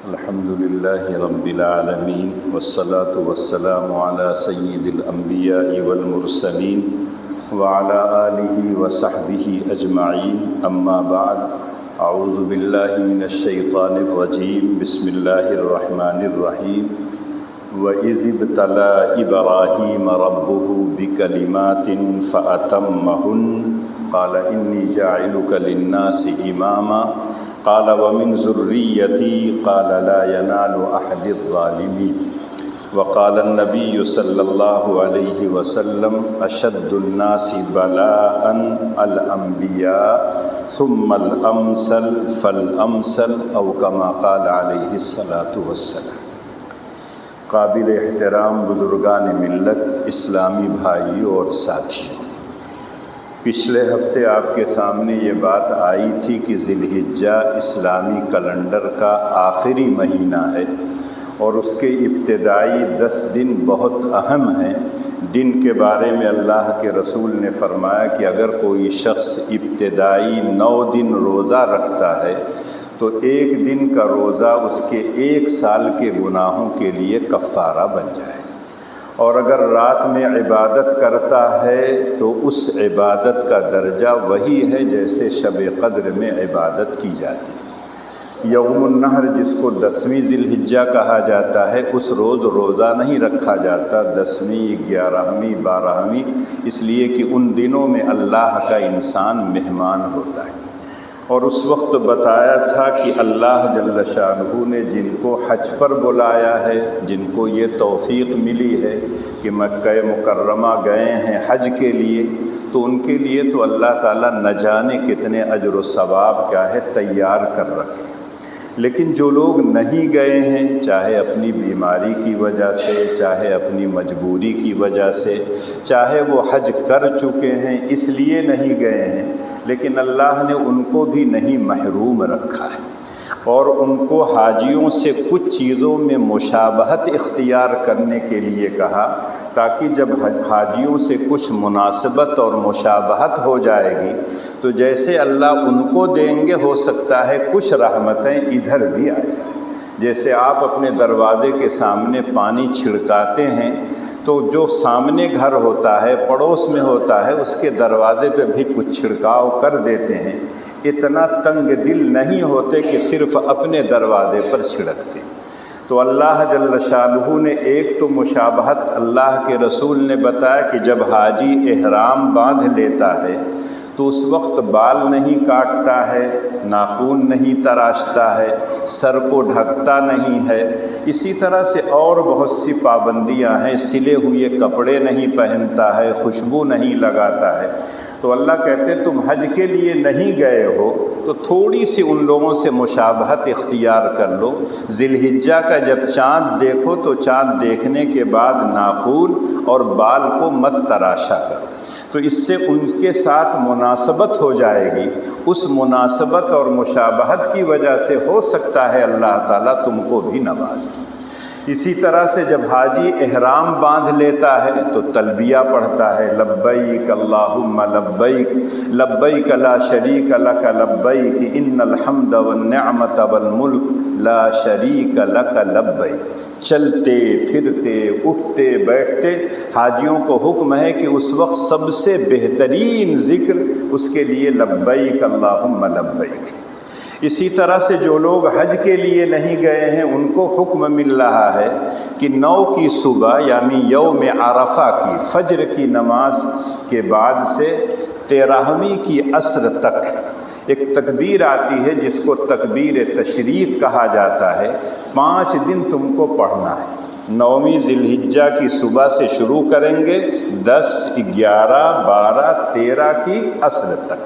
الحمد لله رب العالمين والصلاة والسلام على سيد الأنبياء والمرسلين وعلى آله وصحبه أجمعين أما بعد أعوذ بالله من الشيطان الرجيم بسم الله الرحمن الرحيم وَإِذِ ابْتَلَى إِبْرَاهِيمَ رَبُّهُ بِكَلِمَاتٍ فَأَتَمَّهُنَّ قَالَ إِنِّي جَاعِلُكَ لِلنَّاسِ إِمَامًا قال ومن ذريتي قال لا ينال أحد الظالمين وقال النبي صلى الله عليه وسلم أشد الناس بلاء الأنبياء ثم الأمثل فالأمثل أو كما قال عليه الصلاة والسلام۔ قابل احترام بزرگان ملت، اسلامی بھائیوں اور ساتھیوں، پچھلے ہفتے آپ کے سامنے یہ بات آئی تھی کہ ذی الحجہ اسلامی کیلنڈر کا آخری مہینہ ہے اور اس کے ابتدائی 10 دن بہت اہم ہیں۔ دن کے بارے میں اللہ کے رسول نے فرمایا کہ اگر کوئی شخص ابتدائی 9 دن روزہ رکھتا ہے تو 1 دن کا روزہ اس کے 1 سال کے گناہوں کے لیے کفارہ بن جائے، اور اگر رات میں عبادت کرتا ہے تو اس عبادت کا درجہ وہی ہے جیسے شب قدر میں عبادت کی جاتی ہے۔ یوم النحر جس کو 10ویں ذی الحجہ کہا جاتا ہے، اس روز روزہ نہیں رکھا جاتا، 10ویں، 11ویں، 12ویں، اس لیے کہ ان دنوں میں اللہ کا انسان مہمان ہوتا ہے۔ اور اس وقت بتایا تھا کہ اللہ جل شانہ نے جن کو حج پر بلایا ہے، جن کو یہ توفیق ملی ہے کہ مکہ مکرمہ گئے ہیں حج کے لیے، تو ان کے لیے تو اللہ تعالیٰ نہ جانے کتنے اجر و ثواب کیا ہے تیار کر رکھے۔ لیکن جو لوگ نہیں گئے ہیں، چاہے اپنی بیماری کی وجہ سے، چاہے اپنی مجبوری کی وجہ سے، چاہے وہ حج کر چکے ہیں اس لیے نہیں گئے ہیں، لیکن اللہ نے ان کو بھی نہیں محروم رکھا ہے، اور ان کو حاجیوں سے کچھ چیزوں میں مشابہت اختیار کرنے کے لیے کہا، تاکہ جب حاجیوں سے کچھ مناسبت اور مشابہت ہو جائے گی تو جیسے اللہ ان کو دیں گے، ہو سکتا ہے کچھ رحمتیں ادھر بھی آ جائیں۔ جیسے آپ اپنے دروازے کے سامنے پانی چھڑکاتے ہیں تو جو سامنے گھر ہوتا ہے، پڑوس میں ہوتا ہے، اس کے دروازے پہ بھی کچھ چھڑکاؤ کر دیتے ہیں، اتنا تنگ دل نہیں ہوتے کہ صرف اپنے دروازے پر چھڑکتے۔ تو اللہ جل شانہ نے ایک تو مشابہت اللہ کے رسول نے بتایا کہ جب حاجی احرام باندھ لیتا ہے تو اس وقت بال نہیں کاٹتا ہے، ناخن نہیں تراشتا ہے، سر کو ڈھکتا نہیں ہے، اسی طرح سے اور بہت سی پابندیاں ہیں، سلے ہوئے کپڑے نہیں پہنتا ہے، خوشبو نہیں لگاتا ہے۔ تو اللہ کہتے تم حج کے لیے نہیں گئے ہو تو تھوڑی سی ان لوگوں سے مشابہت اختیار کر لو، ذی الحجہ کا جب چاند دیکھو تو چاند دیکھنے کے بعد ناخن اور بال کو مت تراشا کرو، تو اس سے ان کے ساتھ مناسبت ہو جائے گی۔ اس مناسبت اور مشابہت کی وجہ سے ہو سکتا ہے اللہ تعالیٰ تم کو بھی نواز دے۔ اسی طرح سے جب حاجی احرام باندھ لیتا ہے تو تلبیہ پڑھتا ہے، لبیک اللہم لبیک لبیک لا شریک لک لبیک ان الحمد والنعمت والملک لا شریک لک لبیک۔ چلتے پھرتے اٹھتے بیٹھتے حاجیوں کو حکم ہے کہ اس وقت سب سے بہترین ذکر اس کے لیے لبیک اللہم لبیک۔ اسی طرح سے جو لوگ حج کے لیے نہیں گئے ہیں ان کو حکم مل رہا ہے کہ 9 کی صبح یعنی یوم عرفہ کی فجر کی نماز کے بعد سے 13ویں کی عصر تک ایک تکبیر آتی ہے جس کو تکبیر تشریق کہا جاتا ہے، 5 دن تم کو پڑھنا ہے۔ 9ویں ذی الحجہ کی صبح سے شروع کریں گے، 10، 11، 12، 13 کی عصر تک،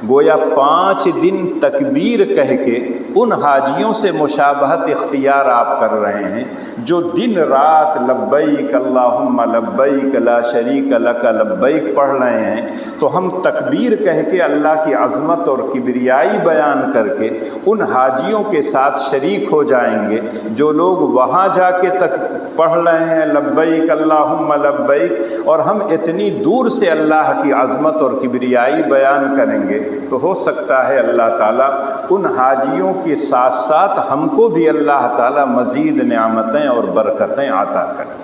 گویا 5 دن تکبیر کہہ کے ان حاجیوں سے مشابہت اختیار آپ کر رہے ہیں جو دن رات لبیک اللہم لبیک لا شریک لک لبیک پڑھ رہے ہیں۔ تو ہم تکبیر کہہ کے اللہ کی عظمت اور کبریائی بیان کر کے ان حاجیوں کے ساتھ شریک ہو جائیں گے جو لوگ وہاں جا کے تک پڑھ رہے ہیں لبیک اللہم لبیک، اور ہم اتنی دور سے اللہ کی عظمت اور کبریائی بیان کریں گے تو ہو سکتا ہے اللہ تعالیٰ ان حاجیوں کے ساتھ ساتھ ہم کو بھی اللہ تعالیٰ مزید نعمتیں اور برکتیں عطا کریں۔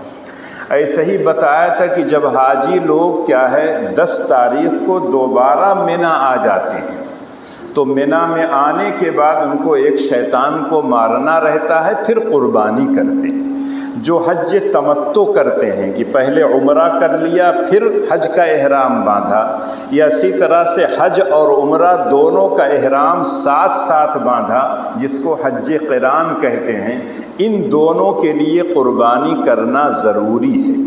ایسے ہی بتایا تھا کہ جب حاجی لوگ 10 تاریخ کو دوبارہ منی آ جاتے ہیں تو منی میں آنے کے بعد ان کو ایک شیطان کو مارنا رہتا ہے، پھر قربانی کرتے ہیں۔ جو حج تمتع کرتے ہیں کہ پہلے عمرہ کر لیا پھر حج کا احرام باندھا، یا اسی طرح سے حج اور عمرہ دونوں کا احرام ساتھ ساتھ باندھا، جس کو حج قران کہتے ہیں، ان دونوں کے لیے قربانی کرنا ضروری ہے۔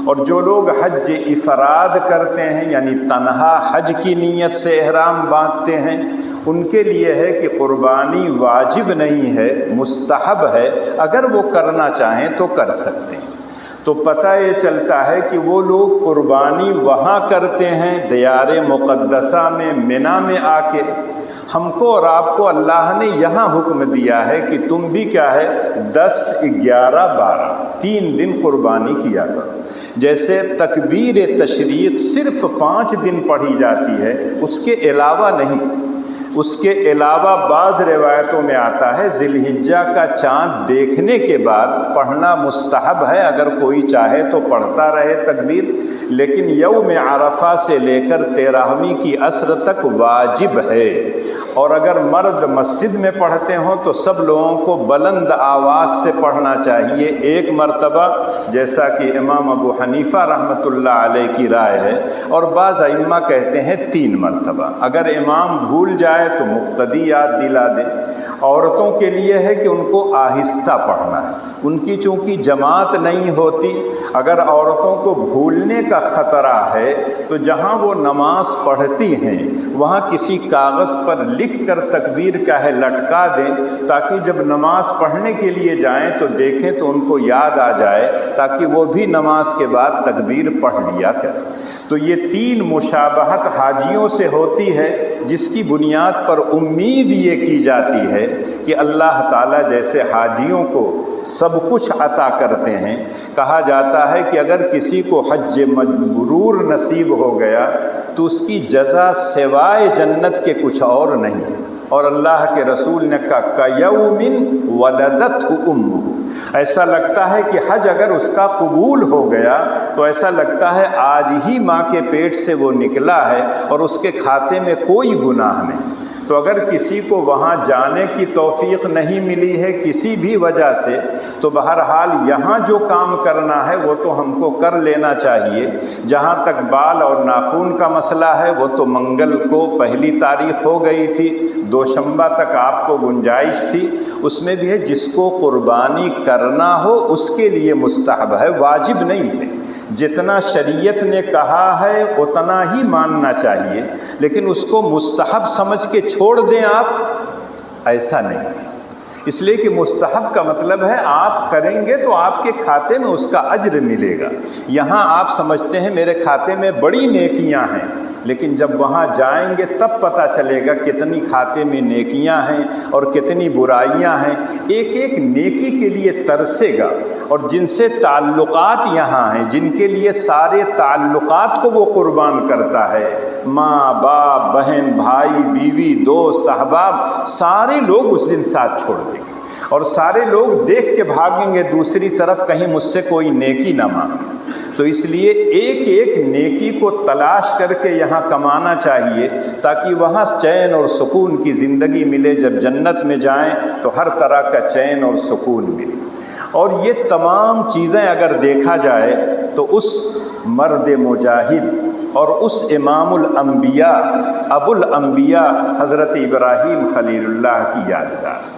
اور جو لوگ حج افراد کرتے ہیں یعنی تنہا حج کی نیت سے احرام باندھتے ہیں، ان کے لیے ہے کہ قربانی واجب نہیں ہے، مستحب ہے، اگر وہ کرنا چاہیں تو کر سکتے ہیں۔ تو پتہ یہ چلتا ہے کہ وہ لوگ قربانی وہاں کرتے ہیں دیار مقدسہ میں، منی میں آ کے۔ ہم کو اور آپ کو اللہ نے یہاں حکم دیا ہے کہ تم بھی 10، 11، 12 3 دن قربانی کیا کرو۔ جیسے تکبیر تشریق صرف 5 دن پڑھی جاتی ہے، اس کے علاوہ نہیں۔ اس کے علاوہ بعض روایتوں میں آتا ہے ذی الحجہ کا چاند دیکھنے کے بعد پڑھنا مستحب ہے، اگر کوئی چاہے تو پڑھتا رہے تکبیر، لیکن یوم عرفہ سے لے کر 13ویں کی عصر تک واجب ہے۔ اور اگر مرد مسجد میں پڑھتے ہوں تو سب لوگوں کو بلند آواز سے پڑھنا چاہیے 1 مرتبہ، جیسا کہ امام ابو حنیفہ رحمۃ اللہ علیہ کی رائے ہے، اور بعض ائمہ کہتے ہیں 3 مرتبہ۔ اگر امام بھول جائے تو مقتدی یاد دلا دے۔ عورتوں کے لیے ہے کہ ان کو آہستہ پڑھنا ہے، ان کی چونکہ جماعت نہیں ہوتی، اگر عورتوں کو بھولنے کا خطرہ ہے تو جہاں وہ نماز پڑھتی ہیں وہاں کسی کاغذ پر لکھ کر تکبیر لٹکا دیں، تاکہ جب نماز پڑھنے کے لیے جائیں تو دیکھیں تو ان کو یاد آ جائے، تاکہ وہ بھی نماز کے بعد تکبیر پڑھ لیا کریں۔ تو یہ 3 مشابہت حاجیوں سے ہوتی ہے، جس کی بنیاد پر امید یہ کی جاتی ہے کہ اللہ تعالیٰ جیسے حاجیوں کو سب کچھ عطا کرتے ہیں۔ کہا جاتا ہے کہ اگر کسی کو حج مبرور نصیب ہو گیا تو اس کی جزا سوائے جنت کے کچھ اور نہیں ہے۔ اور اللہ کے رسول نے کہا کَیَوْمٍ وَلَدَتْهُ أُمُّهُ، ایسا لگتا ہے کہ حج اگر اس کا قبول ہو گیا تو ایسا لگتا ہے آج ہی ماں کے پیٹ سے وہ نکلا ہے اور اس کے کھاتے میں کوئی گناہ نہیں۔ تو اگر کسی کو وہاں جانے کی توفیق نہیں ملی ہے کسی بھی وجہ سے، تو بہرحال یہاں جو کام کرنا ہے وہ تو ہم کو کر لینا چاہیے۔ جہاں تک بال اور ناخن کا مسئلہ ہے وہ تو منگل کو 1 تاریخ ہو گئی تھی، دوشنبہ تک آپ کو گنجائش تھی، اس میں بھی ہے جس کو قربانی کرنا ہو اس کے لیے مستحب ہے، واجب نہیں ہے۔ جتنا شریعت نے کہا ہے اتنا ہی ماننا چاہیے، لیکن اس کو مستحب سمجھ کے چھوڑ دیں آپ، ایسا نہیں ہے۔ اس لیے کہ مستحب کا مطلب ہے آپ کریں گے تو آپ کے کھاتے میں اس کا اجر ملے گا۔ یہاں آپ سمجھتے ہیں میرے کھاتے میں بڑی نیکیاں ہیں، لیکن جب وہاں جائیں گے تب پتہ چلے گا کتنی کھاتے میں نیکیاں ہیں اور کتنی برائیاں ہیں۔ ایک ایک نیکی کے لیے ترسے گا، اور جن سے تعلقات یہاں ہیں، جن کے لیے سارے تعلقات کو وہ قربان کرتا ہے، ماں باپ بہن بھائی بیوی دوست احباب، سارے لوگ اس دن ساتھ چھوڑ دیں گے، اور سارے لوگ دیکھ کے بھاگیں گے دوسری طرف، کہیں مجھ سے کوئی نیکی نہ مانگے۔ تو اس لیے ایک ایک نیکی کو تلاش کر کے یہاں کمانا چاہیے، تاکہ وہاں چین اور سکون کی زندگی ملے، جب جنت میں جائیں تو ہر طرح کا چین اور سکون ملے۔ اور یہ تمام چیزیں اگر دیکھا جائے تو اس مرد مجاہد اور اس امام الانبیاء ابو الانبیاء حضرت ابراہیم خلیل اللہ کی یادگار،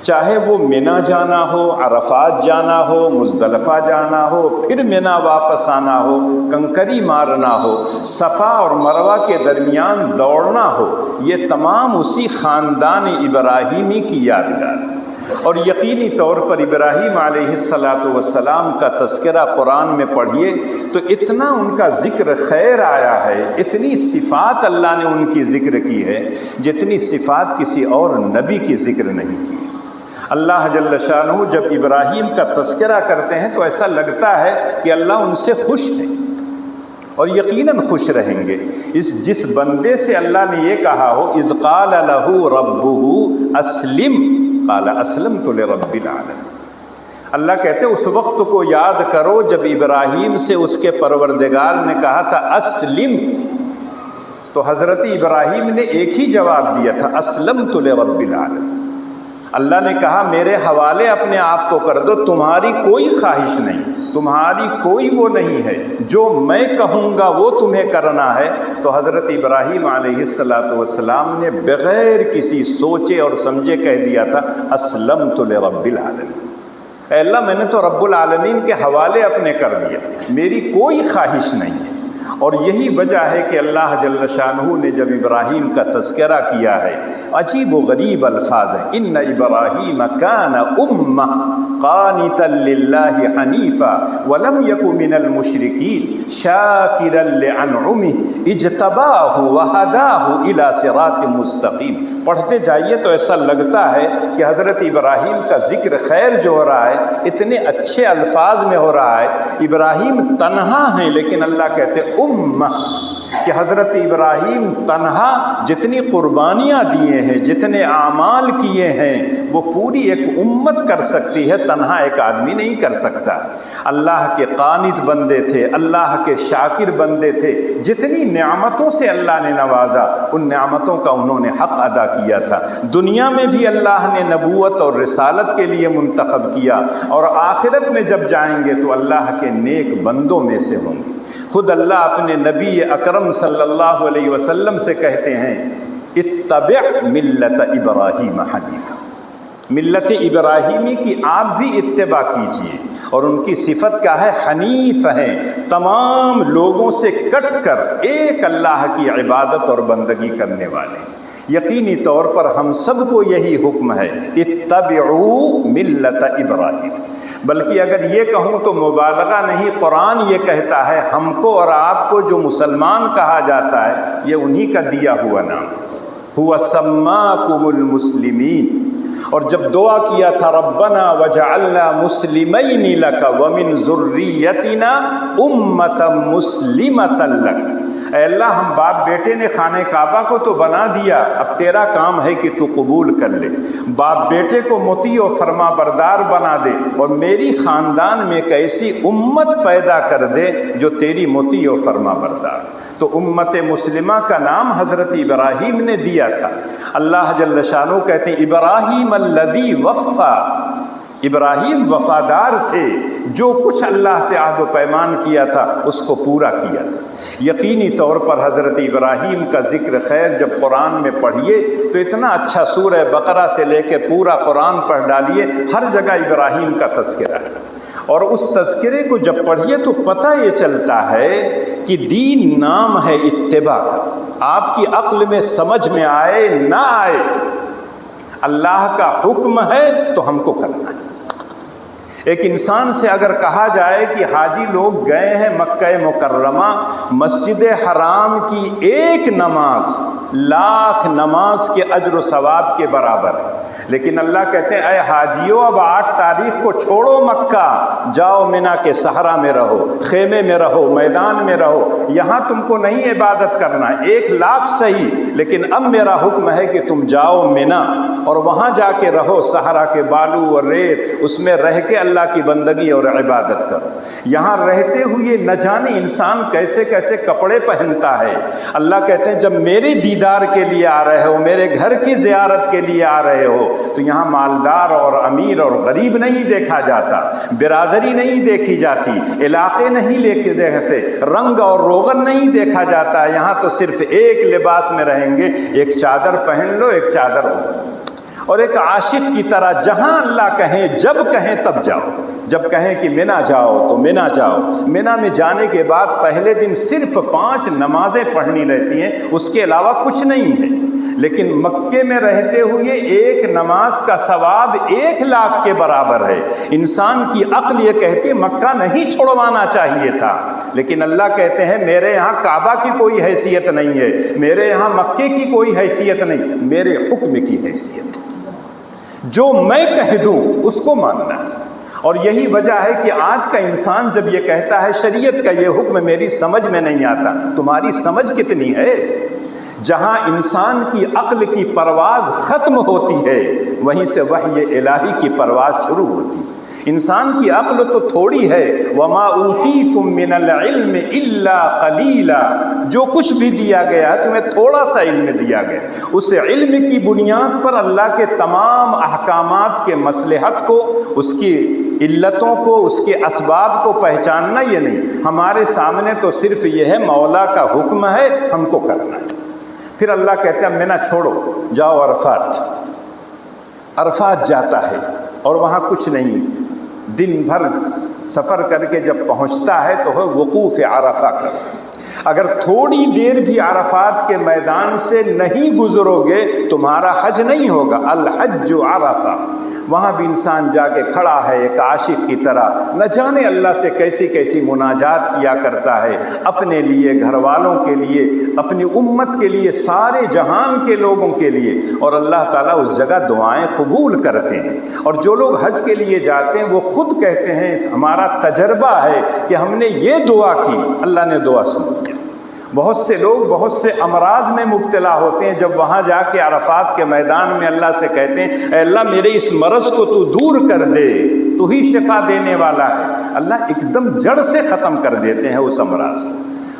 چاہے وہ منی جانا ہو، عرفات جانا ہو، مزدلفہ جانا ہو، پھر منی واپس آنا ہو، کنکری مارنا ہو، صفا اور مروہ کے درمیان دوڑنا ہو، یہ تمام اسی خاندان ابراہیمی کی یادگار۔ اور یقینی طور پر ابراہیم علیہ السلام کا تذکرہ قرآن میں پڑھیے تو اتنا ان کا ذکر خیر آیا ہے، اتنی صفات اللہ نے ان کی ذکر کی ہے جتنی صفات کسی اور نبی کی ذکر نہیں کی۔ اللہ جل شانہ جب ابراہیم کا تذکرہ کرتے ہیں تو ایسا لگتا ہے کہ اللہ ان سے خوش ہے، اور یقیناً خوش رہیں گے۔ جس بندے سے اللہ نے یہ کہا ہو اذ قال له ربه اسلم قال اسلمت لرب العالمین، اللہ کہتے اس وقت کو یاد کرو جب ابراہیم سے اس کے پروردگار نے کہا تھا اسلم، تو حضرت ابراہیم نے ایک ہی جواب دیا تھا اسلمت لرب العالمین۔ اللہ نے کہا میرے حوالے اپنے آپ کو کر دو، تمہاری کوئی خواہش نہیں، تمہاری کوئی وہ نہیں ہے، جو میں کہوں گا وہ تمہیں کرنا ہے۔ تو حضرت ابراہیم علیہ السلام نے بغیر کسی سوچے اور سمجھے کہہ دیا تھا اسلمت لرب العالمین، اے اللہ میں نے تو رب العالمین کے حوالے اپنے کر دیا، میری کوئی خواہش نہیں ہے۔ اور یہی وجہ ہے کہ اللہ جل شانہ نے جب ابراہیم کا تذکرہ کیا ہے، عجیب و غریب الفاظ ہیں، ان ابراہیم کان امہ قانتا للہ حنیفا ولم یک من المشرکین شاکرا لانعمہ اجتباہ وہداہ الی صراط مستقیم۔ پڑھتے جائیے تو ایسا لگتا ہے کہ حضرت ابراہیم کا ذکر خیر جو ہو رہا ہے اتنے اچھے الفاظ میں ہو رہا ہے۔ ابراہیم تنہا ہیں لیکن اللہ کہتے امہ، کہ حضرت ابراہیم تنہا جتنی قربانیاں دیے ہیں، جتنے اعمال کیے ہیں، وہ پوری ایک امت کر سکتی ہے، تنہا ایک آدمی نہیں کر سکتا۔ اللہ کے قانت بندے تھے، اللہ کے شاکر بندے تھے، جتنی نعمتوں سے اللہ نے نوازا ان نعمتوں کا انہوں نے حق ادا کیا تھا۔ دنیا میں بھی اللہ نے نبوت اور رسالت کے لیے منتخب کیا، اور آخرت میں جب جائیں گے تو اللہ کے نیک بندوں میں سے ہوں گے۔ خود اللہ اپنے نبی اکرم صلی اللہ علیہ وسلم سے کہتے ہیں اتبع ملت ابراہیم حنیفا، ملت ابراہیمی کی آپ بھی اتباع کیجیے، اور ان کی صفت کیا ہے؟ حنیف ہیں، تمام لوگوں سے کٹ کر ایک اللہ کی عبادت اور بندگی کرنے والے۔ یقینی طور پر ہم سب کو یہی حکم ہے اتبعوا ملت ابراہیم، بلکہ اگر یہ کہوں تو مبالغہ نہیں، قرآن یہ کہتا ہے ہم کو اور آپ کو جو مسلمان کہا جاتا ہے یہ انہی کا دیا ہوا نام، هو سماکم المسلمین۔ اور جب دعا کیا تھا ربنا وجعلنا مسلمین لک ومن ذریتنا امۃ مسلمۃ لک، اے اللہ ہم باپ بیٹے نے خانہ کعبہ کو تو بنا دیا، اب تیرا کام ہے کہ تو قبول کر لے، باپ بیٹے کو مطیع و فرما بردار بنا دے، اور میری خاندان میں ایک ایسی امت پیدا کر دے جو تیری مطیع و فرما بردار۔ تو امت مسلمہ کا نام حضرت ابراہیم نے دیا تھا۔ اللہ جل شانہ کہتے ہیں ابراہیم الذی وفا، ابراہیم وفادار تھے، جو کچھ اللہ سے عہد و پیمان کیا تھا اس کو پورا کیا تھا۔ یقینی طور پر حضرت ابراہیم کا ذکر خیر جب قرآن میں پڑھیے تو اتنا اچھا، سورہ بقرہ سے لے کے پورا قرآن پڑھ ڈالیے، ہر جگہ ابراہیم کا تذکرہ ہے، اور اس تذکرے کو جب پڑھیے تو پتہ یہ چلتا ہے کہ دین نام ہے اتباع کا۔ آپ کی عقل میں سمجھ میں آئے نہ آئے، اللہ کا حکم ہے تو ہم کو کرنا ہے۔ ایک انسان سے اگر کہا جائے کہ حاجی لوگ گئے ہیں مکہ مکرمہ، مسجد حرام کی ایک نماز لاکھ نماز کے اجر و ثواب کے برابر ہے، لیکن اللہ کہتے ہیں اے حاجیوں اب 8 تاریخ کو چھوڑو مکہ، جاؤ مینا کے صحرا میں رہو، خیمے میں رہو، میدان میں رہو، یہاں تم کو نہیں عبادت کرنا، 1 لاکھ صحیح، لیکن اب میرا حکم ہے کہ تم جاؤ مینا اور وہاں جا کے رہو، صحرا کے بالو اور ریت اس میں رہ کے اللہ کی بندگی اور عبادت کرو۔ یہاں رہتے ہوئے نہ جانے انسان کیسے کیسے کپڑے پہنتا ہے۔ اللہ کہتے ہیں جب میرے دیدار کے لیے آ رہے ہو، میرے گھر کی زیارت کے لیے آ رہے ہو، تو یہاں مالدار اور امیر اور غریب نہیں دیکھا جاتا، برادری نہیں دیکھی جاتی، علاقے نہیں لے کے دیکھتے، رنگ اور روغن نہیں دیکھا جاتا، یہاں تو صرف ایک لباس میں رہیں گے، ایک چادر پہن لو، ایک چادر ہو، اور ایک عاشق کی طرح جہاں اللہ کہیں جب کہیں تب جاؤ۔ جب کہیں کہ مینا جاؤ تو مینا جاؤ، مینا میں جانے کے بعد پہلے دن صرف 5 نمازیں پڑھنی رہتی ہیں، اس کے علاوہ کچھ نہیں ہے، لیکن مکے میں رہتے ہوئے ایک نماز کا ثواب 1 لاکھ کے برابر ہے۔ انسان کی عقل یہ کہتی مکہ نہیں چھوڑوانا چاہیے تھا، لیکن اللہ کہتے ہیں میرے یہاں کعبہ کی کوئی حیثیت نہیں ہے، میرے یہاں مکے کی کوئی حیثیت نہیں، میرے حکم کی حیثیت ہے، جو میں کہہ دوں اس کو ماننا ہے، اور یہی وجہ ہے کہ آج کا انسان جب یہ کہتا ہے شریعت کا یہ حکم میری سمجھ میں نہیں آتا، تمہاری سمجھ کتنی ہے؟ جہاں انسان کی عقل کی پرواز ختم ہوتی ہے وہیں سے وحی الہی کی پرواز شروع ہوتی ہے۔ انسان کی عقل تو تھوڑی ہے، وَمَا أُوتِيتُم مِّنَ الْعِلْمِ إِلَّا قَلِيلًا، جو کچھ بھی دیا گیا تمہیں تھوڑا سا علم دیا گیا، اس علم کی بنیاد پر اللہ کے تمام احکامات کے مصلحت کو، اس کی علتوں کو، اس کے اسباب کو پہچاننا یہ نہیں، ہمارے سامنے تو صرف یہ ہے مولا کا حکم ہے ہم کو کرنا ہے۔ پھر اللہ کہتے ہیں منہ چھوڑو، جاؤ عرفات۔ عرفات جاتا ہے اور وہاں کچھ نہیں، دن بھر سفر کر کے جب پہنچتا ہے تو وقوف عرفہ کرو۔ اگر تھوڑی دیر بھی عرفات کے میدان سے نہیں گزرو گے تمہارا حج نہیں ہوگا۔ الحج عرفہ، وہاں بھی انسان جا کے کھڑا ہے ایک عاشق کی طرح، نہ جانے اللہ سے کیسی کیسی مناجات کیا کرتا ہے، اپنے لیے، گھر والوں کے لیے، اپنی امت کے لیے، سارے جہان کے لوگوں کے لیے، اور اللہ تعالیٰ اس جگہ دعائیں قبول کرتے ہیں۔ اور جو لوگ حج کے لیے جاتے ہیں وہ خود کہتے ہیں ہمارا تجربہ ہے کہ ہم نے یہ دعا کی، اللہ نے دعا سن لی۔ بہت سے لوگ بہت سے امراض میں مبتلا ہوتے ہیں، جب وہاں جا کے عرفات کے میدان میں اللہ سے کہتے ہیں اے اللہ میرے اس مرض کو تو دور کر دے، تو ہی شفا دینے والا ہے، اللہ ایک دم جڑ سے ختم کر دیتے ہیں اس امراض کو۔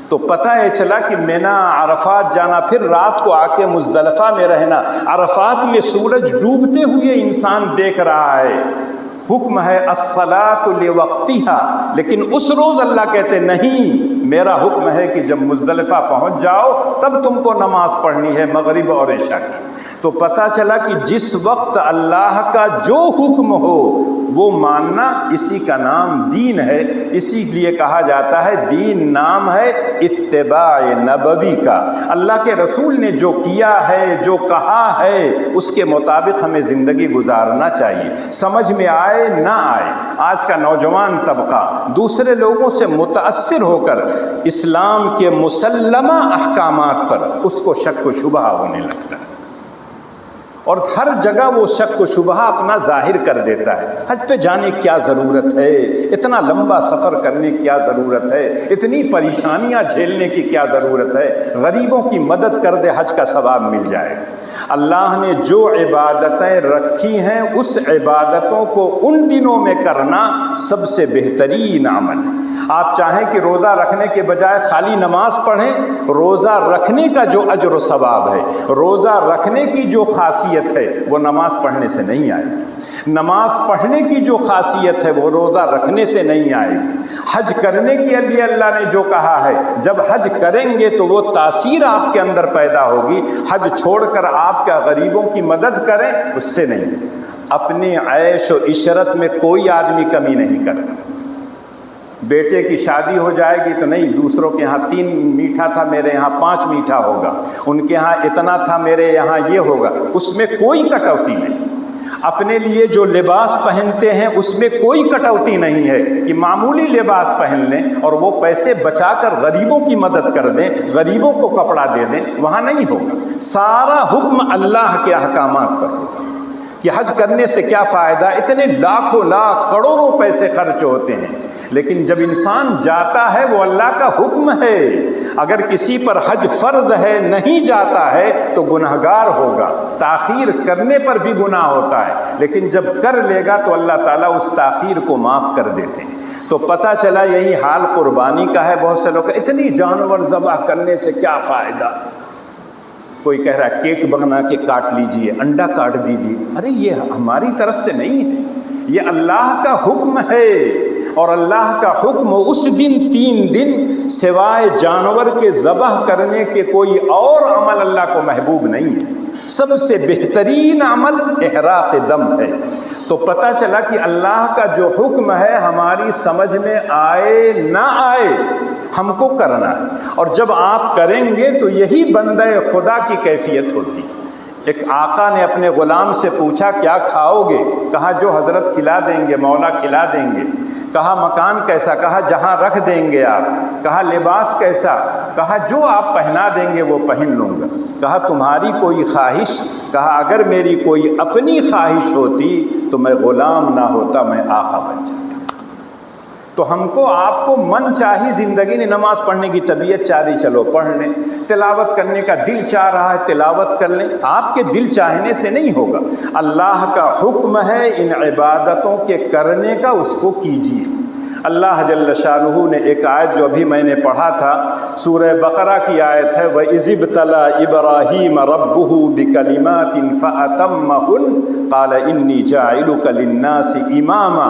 تو پتہ یہ چلا کہ مینا عرفات جانا، پھر رات کو آ کے مزدلفہ میں رہنا، عرفات میں سورج ڈوبتے ہوئے انسان دیکھ رہا ہے، حکم ہے الصلاۃ لوقتها، لیکن اس روز اللہ کہتے نہیں، میرا حکم ہے کہ جب مزدلفہ پہنچ جاؤ تب تم کو نماز پڑھنی ہے مغرب اور عشاء کی۔ تو پتہ چلا کہ جس وقت اللہ کا جو حکم ہو وہ ماننا، اسی کا نام دین ہے۔ اسی لیے کہا جاتا ہے دین نام ہے اتباع نبوی کا، اللہ کے رسول نے جو کیا ہے، جو کہا ہے، اس کے مطابق ہمیں زندگی گزارنا چاہیے، سمجھ میں آئے نہ آئے۔ آج کا نوجوان طبقہ دوسرے لوگوں سے متاثر ہو کر اسلام کے مسلمہ احکامات پر اس کو شک و شبہ ہونے لگتا ہے، اور ہر جگہ وہ شک و شبہ اپنا ظاہر کر دیتا ہے۔ حج پہ جانے کیا ضرورت ہے، اتنا لمبا سفر کرنے کی کیا ضرورت ہے، اتنی پریشانیاں جھیلنے کی کیا ضرورت ہے، غریبوں کی مدد کر دے حج کا ثواب مل جائے گا۔ اللہ نے جو عبادتیں رکھی ہیں اس عبادتوں کو ان دنوں میں کرنا سب سے بہترین عمل ہے۔ آپ چاہیں کہ روزہ رکھنے کے بجائے خالی نماز پڑھیں، روزہ رکھنے کا جو اجر و ثواب ہے، روزہ رکھنے کی جو خاصیت ہے وہ نماز پڑھنے سے نہیں آئے گی، نماز پڑھنے کی جو خاصیت ہے وہ روزہ رکھنے سے نہیں آئے گی۔ حج کرنے کے لیے اللہ نے جو کہا ہے، جب حج کریں گے تو وہ تاثیر آپ کے اندر پیدا ہوگی۔ حج چھوڑ کر آپ کا غریبوں کی مدد کریں، اس سے نہیں۔ اپنے عیش و عشرت میں کوئی آدمی کمی نہیں کرتا۔ بیٹے کی شادی ہو جائے گی تو نہیں، دوسروں کے ہاں 3 میٹھا تھا میرے یہاں 5 میٹھا ہوگا، ان کے ہاں اتنا تھا میرے یہاں یہ ہوگا، اس میں کوئی کٹوتی نہیں۔ اپنے لیے جو لباس پہنتے ہیں اس میں کوئی کٹوتی نہیں ہے کہ معمولی لباس پہن لیں اور وہ پیسے بچا کر غریبوں کی مدد کر دیں، غریبوں کو کپڑا دے دیں، وہاں نہیں ہوگا۔ سارا حکم اللہ کے احکامات پر ہوگا کہ حج کرنے سے کیا فائدہ، اتنے لاکھوں لاکھ کروڑوں پیسے خرچ ہوتے ہیں، لیکن جب انسان جاتا ہے وہ اللہ کا حکم ہے۔ اگر کسی پر حج فرض ہے نہیں جاتا ہے تو گنہگار ہوگا، تاخیر کرنے پر بھی گناہ ہوتا ہے، لیکن جب کر لے گا تو اللہ تعالیٰ اس تاخیر کو معاف کر دیتے ہیں۔ تو پتہ چلا یہی حال قربانی کا ہے۔ بہت سے لوگ اتنی جانور ذبح کرنے سے کیا فائدہ، کوئی کہہ رہا ہے کیک بنا کے کاٹ لیجئے، انڈا کاٹ دیجئے۔ ارے یہ ہماری طرف سے نہیں ہے، یہ اللہ کا حکم ہے، اور اللہ کا حکم اس دن 3 دن سوائے جانور کے ذبح کرنے کے کوئی اور عمل اللہ کو محبوب نہیں ہے۔ سب سے بہترین عمل احراق دم ہے۔ تو پتہ چلا کہ اللہ کا جو حکم ہے ہماری سمجھ میں آئے نہ آئے ہم کو کرنا ہے، اور جب آپ کریں گے تو یہی بندہ خدا کی کیفیت ہوتی۔ ایک آقا نے اپنے غلام سے پوچھا کیا کھاؤ گے؟ کہا جو حضرت کھلا دیں گے، مولا کھلا دیں گے۔ کہا مکان کیسا؟ کہا جہاں رکھ دیں گے آپ۔ کہا لباس کیسا؟ کہا جو آپ پہنا دیں گے وہ پہن لوں گا۔ کہا تمہاری کوئی خواہش؟ کہا اگر میری کوئی اپنی خواہش ہوتی تو میں غلام نہ ہوتا، میں آقا بن جاتا۔ تو ہم کو آپ کو من چاہی زندگی نے، نماز پڑھنے کی طبیعت چاہ رہی چلو پڑھ لیں، تلاوت کرنے کا دل چاہ رہا ہے تلاوت کر لیں، آپ کے دل چاہنے سے نہیں ہوگا۔ اللہ کا حکم ہے ان عبادتوں کے کرنے کا، اس کو کیجیے۔ اللہ جل شانہ نے ایک آیت جو ابھی میں نے پڑھا تھا، سورہ بقرہ کی آیت ہے، وَإِذِ ابْتَلَىٰ إِبْرَاهِيمَ رَبُّهُ بِكَلِمَاتٍ فَأَتَمَّهُنَّ قَالَ إِنِّي جَاعِلُكَ لِلنَّاسِ إِمَامًا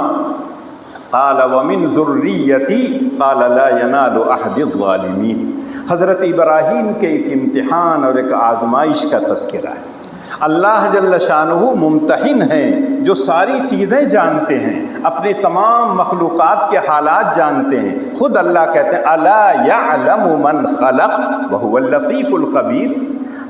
قَالَ وَمِن ذُرِّيَّتِي قَالَ لَا يَنَالُ أَحَدِ الظَّالِمِينَ۔ حضرت ابراہیم کے ایک امتحان اور ایک آزمائش کا تذکرہ ہے۔ اللہ جل شانہ ممتحن ہیں، جو ساری چیزیں جانتے ہیں، اپنے تمام مخلوقات کے حالات جانتے ہیں۔ خود اللہ کہتے ہیں الا یعلم من خلق وهو اللطیف الخبیر۔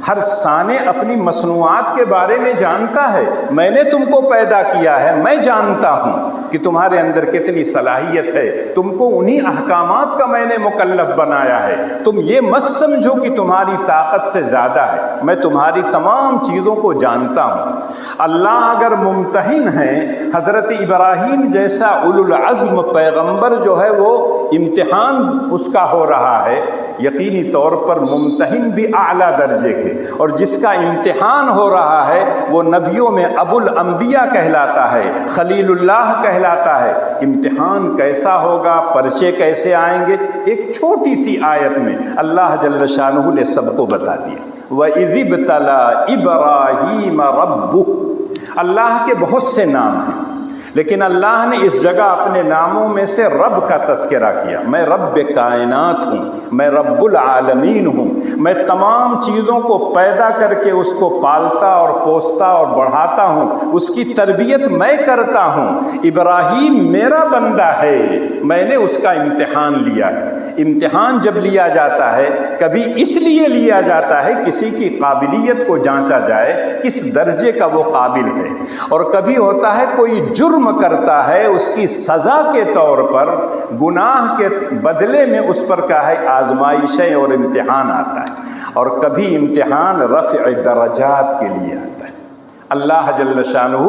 ہر سانے اپنی مصنوعات کے بارے میں جانتا ہے۔ میں نے تم کو پیدا کیا ہے، میں جانتا ہوں کہ تمہارے اندر کتنی صلاحیت ہے، تم کو انہی احکامات کا میں نے مکلف بنایا ہے۔ تم یہ مت سمجھو کہ تمہاری طاقت سے زیادہ ہے، میں تمہاری تمام چیزوں کو جانتا ہوں۔ اللہ اگر ممتحن ہیں، حضرت ابراہیم جیسا اولو العزم پیغمبر جو ہے وہ امتحان اس کا ہو رہا ہے، یقینی طور پر ممتحن بھی اعلیٰ درجے کے، اور جس کا امتحان ہو رہا ہے وہ نبیوں میں ابو الانبیاء کہلاتا ہے، خلیل اللہ کہلاتا ہے۔ امتحان کیسا ہوگا، پرچے کیسے آئیں گے، ایک چھوٹی سی آیت میں اللہ جل شانہ نے سب کو بتا دیا۔ وَإِذِ ابْتَلَىٰ إِبْرَاهِيمَ رَبُّهُ۔ اللہ کے بہت سے نام ہیں، لیکن اللہ نے اس جگہ اپنے ناموں میں سے رب کا تذکرہ کیا۔ میں رب کائنات ہوں، میں رب العالمین ہوں، میں تمام چیزوں کو پیدا کر کے اس کو پالتا اور پوستا اور بڑھاتا ہوں، اس کی تربیت میں کرتا ہوں۔ ابراہیم میرا بندہ ہے، میں نے اس کا امتحان لیا ہے۔ امتحان جب لیا جاتا ہے، کبھی اس لیے لیا جاتا ہے کسی کی قابلیت کو جانچا جائے کس درجے کا وہ قابل ہے، اور کبھی ہوتا ہے کوئی جرم کرتا ہے، اس کی سزا کے طور پر، گناہ کے بدلے میں اس پر کیا ہے آزمائشیں اور امتحان آتا ہے، اور کبھی امتحان رفع درجات کے لیے آتا ہے۔ اللہ جل شانہ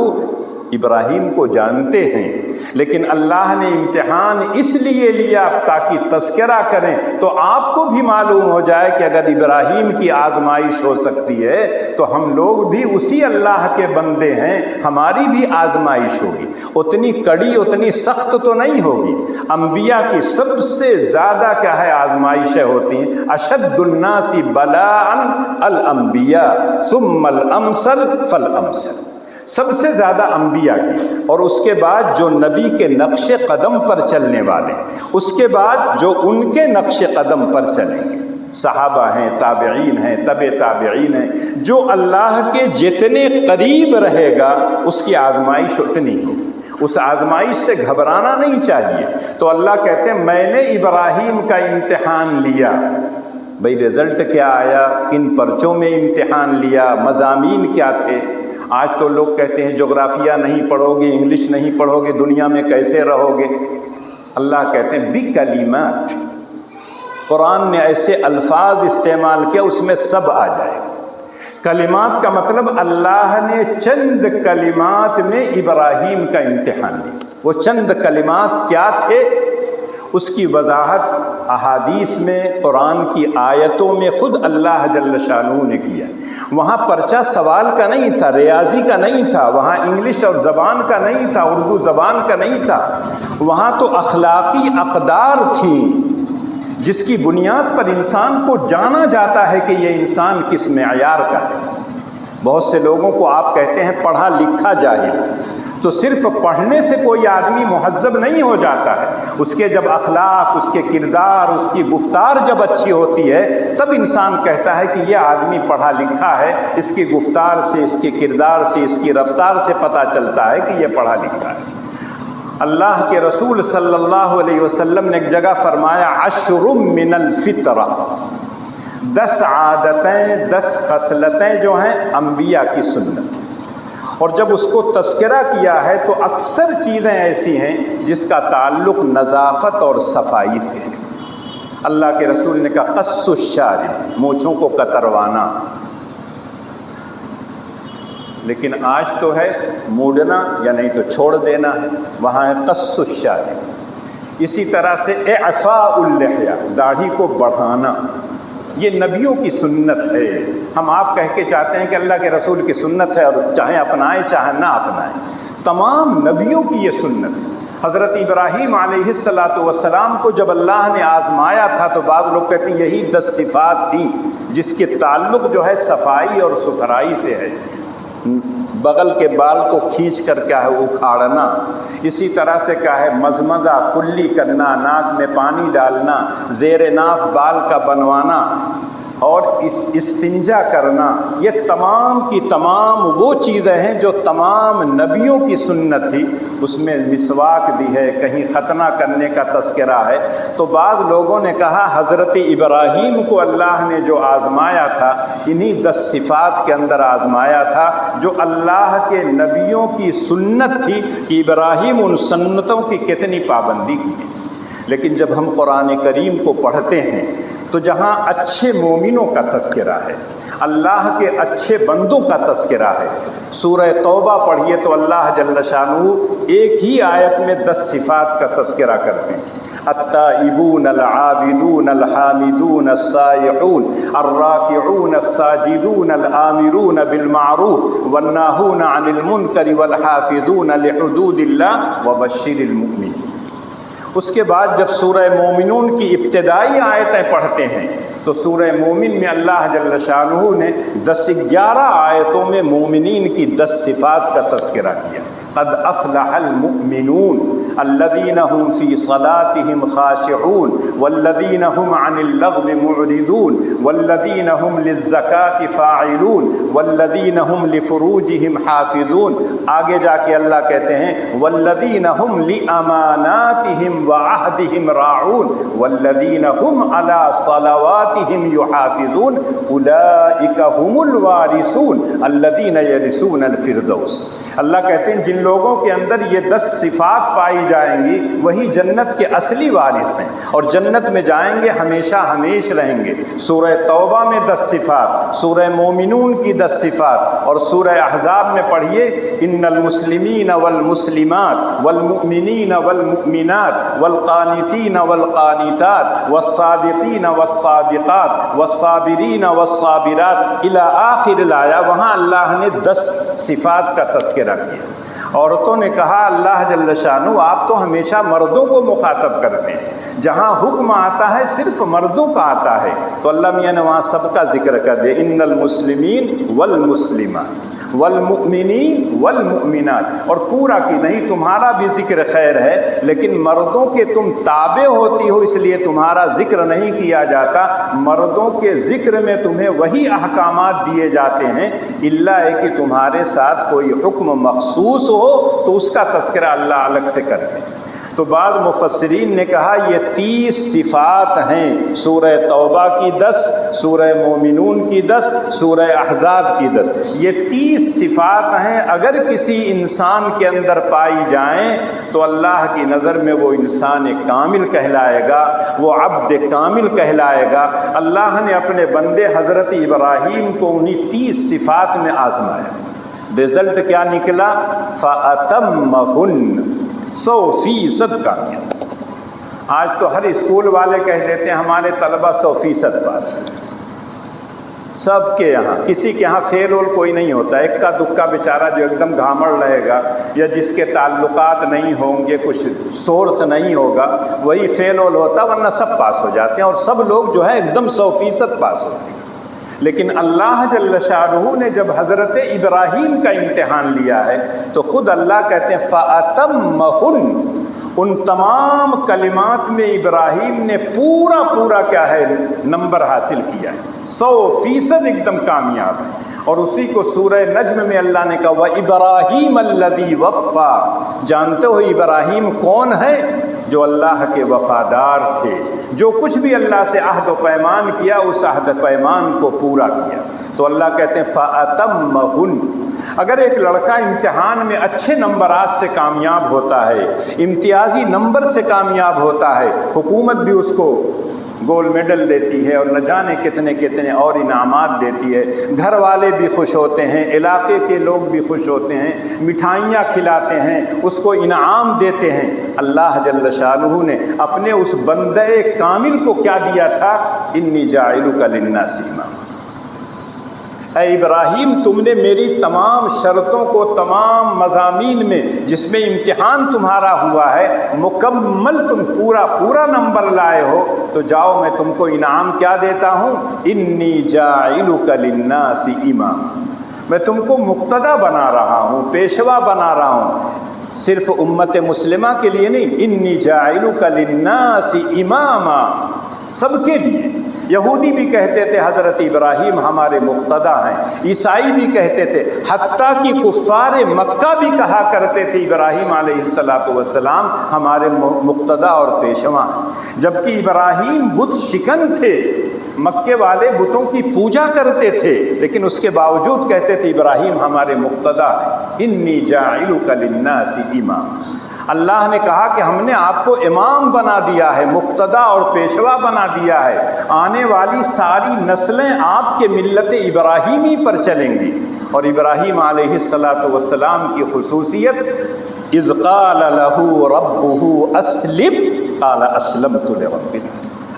ابراہیم کو جانتے ہیں، لیکن اللہ نے امتحان اس لیے لیا تاکہ تذکرہ کریں، تو آپ کو بھی معلوم ہو جائے کہ اگر ابراہیم کی آزمائش ہو سکتی ہے تو ہم لوگ بھی اسی اللہ کے بندے ہیں، ہماری بھی آزمائش ہوگی۔ اتنی کڑی، اتنی سخت تو نہیں ہوگی۔ انبیاء کی سب سے زیادہ کیا ہے آزمائشیں ہوتی ہیں۔ اشد الناس بلاء الانبیاء ثم الامثل فالامثل۔ سب سے زیادہ انبیاء کی، اور اس کے بعد جو نبی کے نقش قدم پر چلنے والے، اس کے بعد جو ان کے نقش قدم پر چلیں گے، صحابہ ہیں، تابعین ہیں، تبع تابعین ہیں۔ جو اللہ کے جتنے قریب رہے گا اس کی آزمائش اتنی ہوگی، اس آزمائش سے گھبرانا نہیں چاہیے۔ تو اللہ کہتے ہیں میں نے ابراہیم کا امتحان لیا۔ بھئی رزلٹ کیا آیا، کن پرچوں میں امتحان لیا، مضامین کیا تھے۔ آج تو لوگ کہتے ہیں جغرافیہ نہیں پڑھو گے، انگلش نہیں پڑھو گے، دنیا میں کیسے رہو گے۔ اللہ کہتے ہیں بکلمات، قرآن نے ایسے الفاظ استعمال کیا اس میں سب آ جائے گا۔ کلمات کا مطلب اللہ نے چند کلمات میں ابراہیم کا امتحان لیا۔ وہ چند کلمات کیا تھے، اس کی وضاحت احادیث میں، قرآن کی آیتوں میں خود اللہ جل شانہ نے کیا۔ وہاں پرچہ سوال کا نہیں تھا، ریاضی کا نہیں تھا، وہاں انگلش اور زبان کا نہیں تھا، اردو زبان کا نہیں تھا، وہاں تو اخلاقی اقدار تھیں جس کی بنیاد پر انسان کو جانا جاتا ہے کہ یہ انسان کس معیار کا ہے۔ بہت سے لوگوں کو آپ کہتے ہیں پڑھا لکھا جاہل، تو صرف پڑھنے سے کوئی آدمی مہذب نہیں ہو جاتا ہے، اس کے جب اخلاق، اس کے کردار، اس کی گفتار جب اچھی ہوتی ہے تب انسان کہتا ہے کہ یہ آدمی پڑھا لکھا ہے، اس کی گفتار سے، اس کے کردار سے، اس کی رفتار سے پتہ چلتا ہے کہ یہ پڑھا لکھا ہے۔ اللہ کے رسول صلی اللہ علیہ وسلم نے ایک جگہ فرمایا 10 من الفطرہ، 10 عادتیں، 10 خصلتیں جو ہیں انبیاء کی سنت، اور جب اس کو تذکرہ کیا ہے تو اکثر چیزیں ایسی ہیں جس کا تعلق نظافت اور صفائی سے ہے۔ اللہ کے رسول نے کہا قص الشارب، مونچھوں کو کتروانا، لیکن آج تو ہے موڑنا یا نہیں تو چھوڑ دینا ہے، وہاں ہے قص الشارب۔ اسی طرح سے اعفاء اللحیہ، داڑھی کو بڑھانا، یہ نبیوں کی سنت ہے۔ ہم آپ کہہ کے چاہتے ہیں کہ اللہ کے رسول کی سنت ہے اور چاہے اپنائیں چاہے نہ اپنائیں، تمام نبیوں کی یہ سنت ہے۔ حضرت ابراہیم علیہ السلام کو جب اللہ نے آزمایا تھا تو بعض لوگ کہتے ہیں یہی 10 صفات تھی جس کے تعلق جو ہے صفائی اور ستھرائی سے ہے۔ بغل کے بال کو کھینچ کر کیا ہے اکھاڑنا، اسی طرح سے کیا ہے مضمضہ، کلی کرنا، ناک میں پانی ڈالنا، زیر ناف بال کا بنوانا اور استنجا کرنا، یہ تمام کی تمام وہ چیزیں ہیں جو تمام نبیوں کی سنت تھی۔ اس میں مسواک بھی ہے، کہیں ختنہ کرنے کا تذکرہ ہے۔ تو بعض لوگوں نے کہا حضرت ابراہیم کو اللہ نے جو آزمایا تھا انہی 10 صفات کے اندر آزمایا تھا جو اللہ کے نبیوں کی سنت تھی کہ ابراہیم ان سنتوں کی کتنی پابندی کی ہے۔ لیکن جب ہم قرآن کریم کو پڑھتے ہیں تو جہاں اچھے مومنوں کا تذکرہ ہے، اللہ کے اچھے بندوں کا تذکرہ ہے، سورہ توبہ پڑھیے تو اللہ جل شانہ ایک ہی آیت میں 10 صفات کا تذکرہ کرتے ہیں۔ التائبون العابدون الحامدون السائحون الراکعون الساجدون الآمرون بالمعروف والناہون عن المنکر والحافظون لحدود اللہ وبشر المؤمنین۔ اس کے بعد جب سورہ مومنون کی ابتدائی آیتیں پڑھتے ہیں تو سورہ مومن میں اللہ جل شانہ نے 11 آیتوں میں مومنین کی 10 صفات کا تذکرہ کیا۔ قد افلح المؤمنون الذين هم في صلاتهم خاشعون والذين هم عن اللغو معرضون والذين هم للزكاة فاعلون والذين هم لفروجهم حافظون۔ آگے جا کے اللہ کہتے ہیں والذين هم لأماناتهم وعهدهم راعون والذين هم على صلواتهم يحافظون أولئك هم الوارثون الذين يرثون الفردوس۔ اللہ کہتے ہیں جن لوگوں کے اندر یہ 10 صفات پائی جائیں گی وہی جنت کے اصلی وارث ہیں اور جنت میں جائیں گے ہمیشہ ہمیش رہیں گے۔ سورہ توبہ میں 10 صفات، سورہ مومنون کی 10 صفات، اور سورہ احزاب میں پڑھیے ان المسلمین والمسلمات والمؤمنین والمؤمنات والقانتین والقانتات والصادقین والصادقات والصابرین والصابرات الی آخر الآیہ۔ وہاں اللہ نے 10 صفات کا تذکرہ کیا۔ عورتوں نے کہا اللہ جل شانہ آپ تو ہمیشہ مردوں کو مخاطب کرتے ہیں، جہاں حکم آتا ہے صرف مردوں کا آتا ہے تو اللہ میاں نے وہاں سب کا ذکر کر دیا، ان المسلمین والمسلمات والمؤمنین والمؤمنات، اور پورا کی نہیں تمہارا بھی ذکر خیر ہے لیکن مردوں کے تم تابع ہوتی ہو اس لیے تمہارا ذکر نہیں کیا جاتا۔ مردوں کے ذکر میں تمہیں وہی احکامات دیے جاتے ہیں، الا ہے کہ تمہارے ساتھ کوئی حکم مخصوص ہو تو اس کا تذکرہ اللہ الگ سے کرتے ہیں۔ تو بعض مفسرین نے کہا یہ 30 صفات ہیں، سورہ توبہ کی 10، سورہ مومنون کی 10، سورہ احزاب کی 10۔ یہ 30 صفات ہیں، اگر کسی انسان کے اندر پائی جائیں تو اللہ کی نظر میں وہ انسان کامل کہلائے گا، وہ عبد کامل کہلائے گا۔ اللہ نے اپنے بندے حضرت ابراہیم کو انہی 30 صفات میں آزمایا، رزلٹ کیا نکلا؟ فَأَتَمَّهُنَّ، 100% کامیاب۔ آج تو ہر اسکول والے کہہ دیتے ہیں ہمارے طلبہ 100% پاس ہیں، سب کے یہاں، کسی کے یہاں فیل اول کوئی نہیں ہوتا، ایک کا دکا بیچارہ جو ایک دم گھامڑ رہے گا یا جس کے تعلقات نہیں ہوں گے، کچھ سورس نہیں ہوگا، وہی فیل اول ہوتا، ورنہ سب پاس ہو جاتے ہیں اور سب لوگ جو ہے ایک دم 100% پاس ہوتے ہیں۔ لیکن اللہ جل شانہ نے جب حضرت ابراہیم کا امتحان لیا ہے تو خود اللہ کہتے ہیں فَأَتَمَّهُنَّ، ان تمام کلمات میں ابراہیم نے پورا کیا ہے نمبر حاصل کیا ہے، 100% ایک دم کامیاب ہے۔ اور اسی کو سورہ نجم میں اللہ نے کہا وَإِبْرَاهِيمَ الَّذِي وَفَّى، جانتے ہو ابراہیم کون ہے؟ جو اللہ کے وفادار تھے، جو کچھ بھی اللہ سے عہد و پیمان کیا اس عہد پیمان کو پورا کیا۔ تو اللہ کہتے ہیں فَأَتَمَّهُنَّ۔ اگر ایک لڑکا امتحان میں اچھے نمبرات سے کامیاب ہوتا ہے، امتیازی نمبر سے کامیاب ہوتا ہے، حکومت بھی اس کو گولڈ میڈل دیتی ہے اور نہ جانے کتنے کتنے اور انعامات دیتی ہے، گھر والے بھی خوش ہوتے ہیں، علاقے کے لوگ بھی خوش ہوتے ہیں، مٹھائیاں کھلاتے ہیں، اس کو انعام دیتے ہیں۔ اللہ جل شانہ نے اپنے اس بندہ کامل کو کیا دیا تھا؟ انی جاعلک للناس اماما۔ اے ابراہیم، تم نے میری تمام شرطوں کو تمام مضامین میں جس میں امتحان تمہارا ہوا ہے مکمل تم پورا نمبر لائے ہو، تو جاؤ میں تم کو انعام کیا دیتا ہوں؟ انی جاعلک للناس اماما، میں تم کو مقتدی بنا رہا ہوں، پیشوا بنا رہا ہوں، صرف امت مسلمہ کے لیے نہیں، انی جاعلک للناس اماما، سب کے لیے۔ یہودی بھی کہتے تھے حضرت ابراہیم ہمارے مقتدی ہیں، عیسائی بھی کہتے تھے، حتیٰ کہ کفار مکہ بھی کہا کرتے تھے ابراہیم علیہ السلام ہمارے مقتدی اور پیشوا ہیں، جبکہ ابراہیم بت شکن تھے، مکے والے بتوں کی پوجا کرتے تھے، لیکن اس کے باوجود کہتے تھے ابراہیم ہمارے مقتدی ہیں۔ انی جاعلک للناس اماما، اللہ نے کہا کہ ہم نے آپ کو امام بنا دیا ہے، مقتدی اور پیشوا بنا دیا ہے، آنے والی ساری نسلیں آپ کے ملت ابراہیمی پر چلیں گی۔ اور ابراہیم علیہ السلام کی خصوصیت، اذ قال له ربه اسلم قال اسلمت لرب العالمین،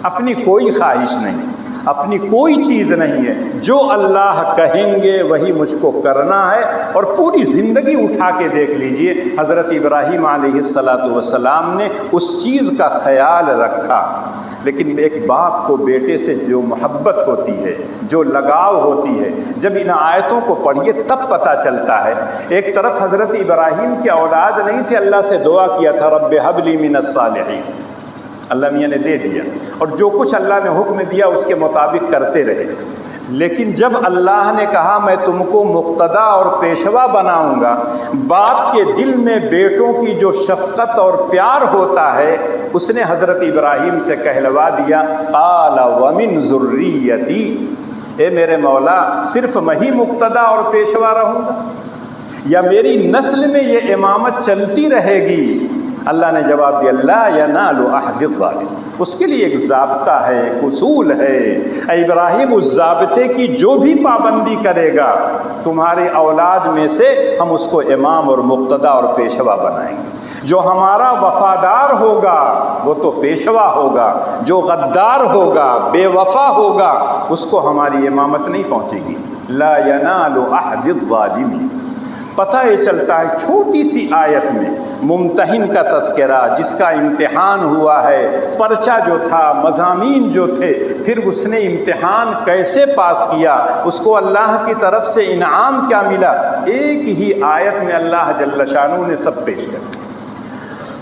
اپنی کوئی خواہش نہیں، اپنی کوئی چیز نہیں ہے، جو اللہ کہیں گے وہی مجھ کو کرنا ہے۔ اور پوری زندگی اٹھا کے دیکھ لیجئے، حضرت ابراہیم علیہ السلام نے اس چیز کا خیال رکھا۔ لیکن ایک باپ کو بیٹے سے جو محبت ہوتی ہے، جو لگاؤ ہوتی ہے، جب ان آیتوں کو پڑھیے تب پتہ چلتا ہے۔ ایک طرف حضرت ابراہیم کی اولاد نہیں تھے، اللہ سے دعا کیا تھا رب ہب لی من الصالحین، اللہ میاں نے دے دیا، اور جو کچھ اللہ نے حکم دیا اس کے مطابق کرتے رہے۔ لیکن جب اللہ نے کہا میں تم کو مقتدی اور پیشوا بناؤں گا، باپ کے دل میں بیٹوں کی جو شفقت اور پیار ہوتا ہے، اس نے حضرت ابراہیم سے کہلوا دیا قال ومن ذریتی، اے میرے مولا صرف میں ہی مقتدی اور پیشوا رہوں گا یا میری نسل میں یہ امامت چلتی رہے گی؟ اللہ نے جواب دیا لا ینال عہد الظالم، اس کے لیے ایک ضابطہ ہے، ایک اصول ہے۔ اے ابراہیم، اس ضابطے کی جو بھی پابندی کرے گا تمہارے اولاد میں سے ہم اس کو امام اور مقتدی اور پیشوا بنائیں گے۔ جو ہمارا وفادار ہوگا وہ تو پیشوا ہوگا، جو غدار ہوگا، بے وفا ہوگا، اس کو ہماری امامت نہیں پہنچے گی۔ لا ینال عہد الظالمین۔ پتہ یہ چلتا ہے چھوٹی سی آیت میں ممتحن کا تذکرہ، جس کا امتحان ہوا ہے، پرچہ جو تھا، مضامین جو تھے، پھر اس نے امتحان کیسے پاس کیا، اس کو اللہ کی طرف سے انعام کیا ملا، ایک ہی آیت میں اللہ جل شانہ نے سب پیش کر دیا۔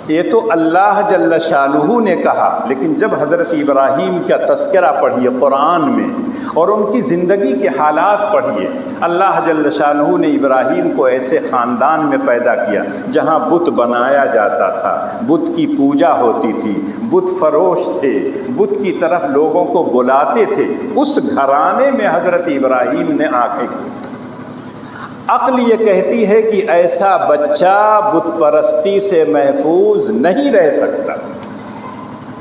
یہ تو اللہ جل شانہ نے کہا، لیکن جب حضرت ابراہیم کا تذکرہ پڑھیے قرآن میں اور ان کی زندگی کے حالات پڑھیے، اللہ جل شانہ نے ابراہیم کو ایسے خاندان میں پیدا کیا جہاں بت بنایا جاتا تھا، بت کی پوجا ہوتی تھی، بت فروش تھے، بت کی طرف لوگوں کو بلاتے تھے۔ اس گھرانے میں حضرت ابراہیم نے آنکھیں کی۔ عقل یہ کہتی ہے کہ ایسا بچہ بت پرستی سے محفوظ نہیں رہ سکتا،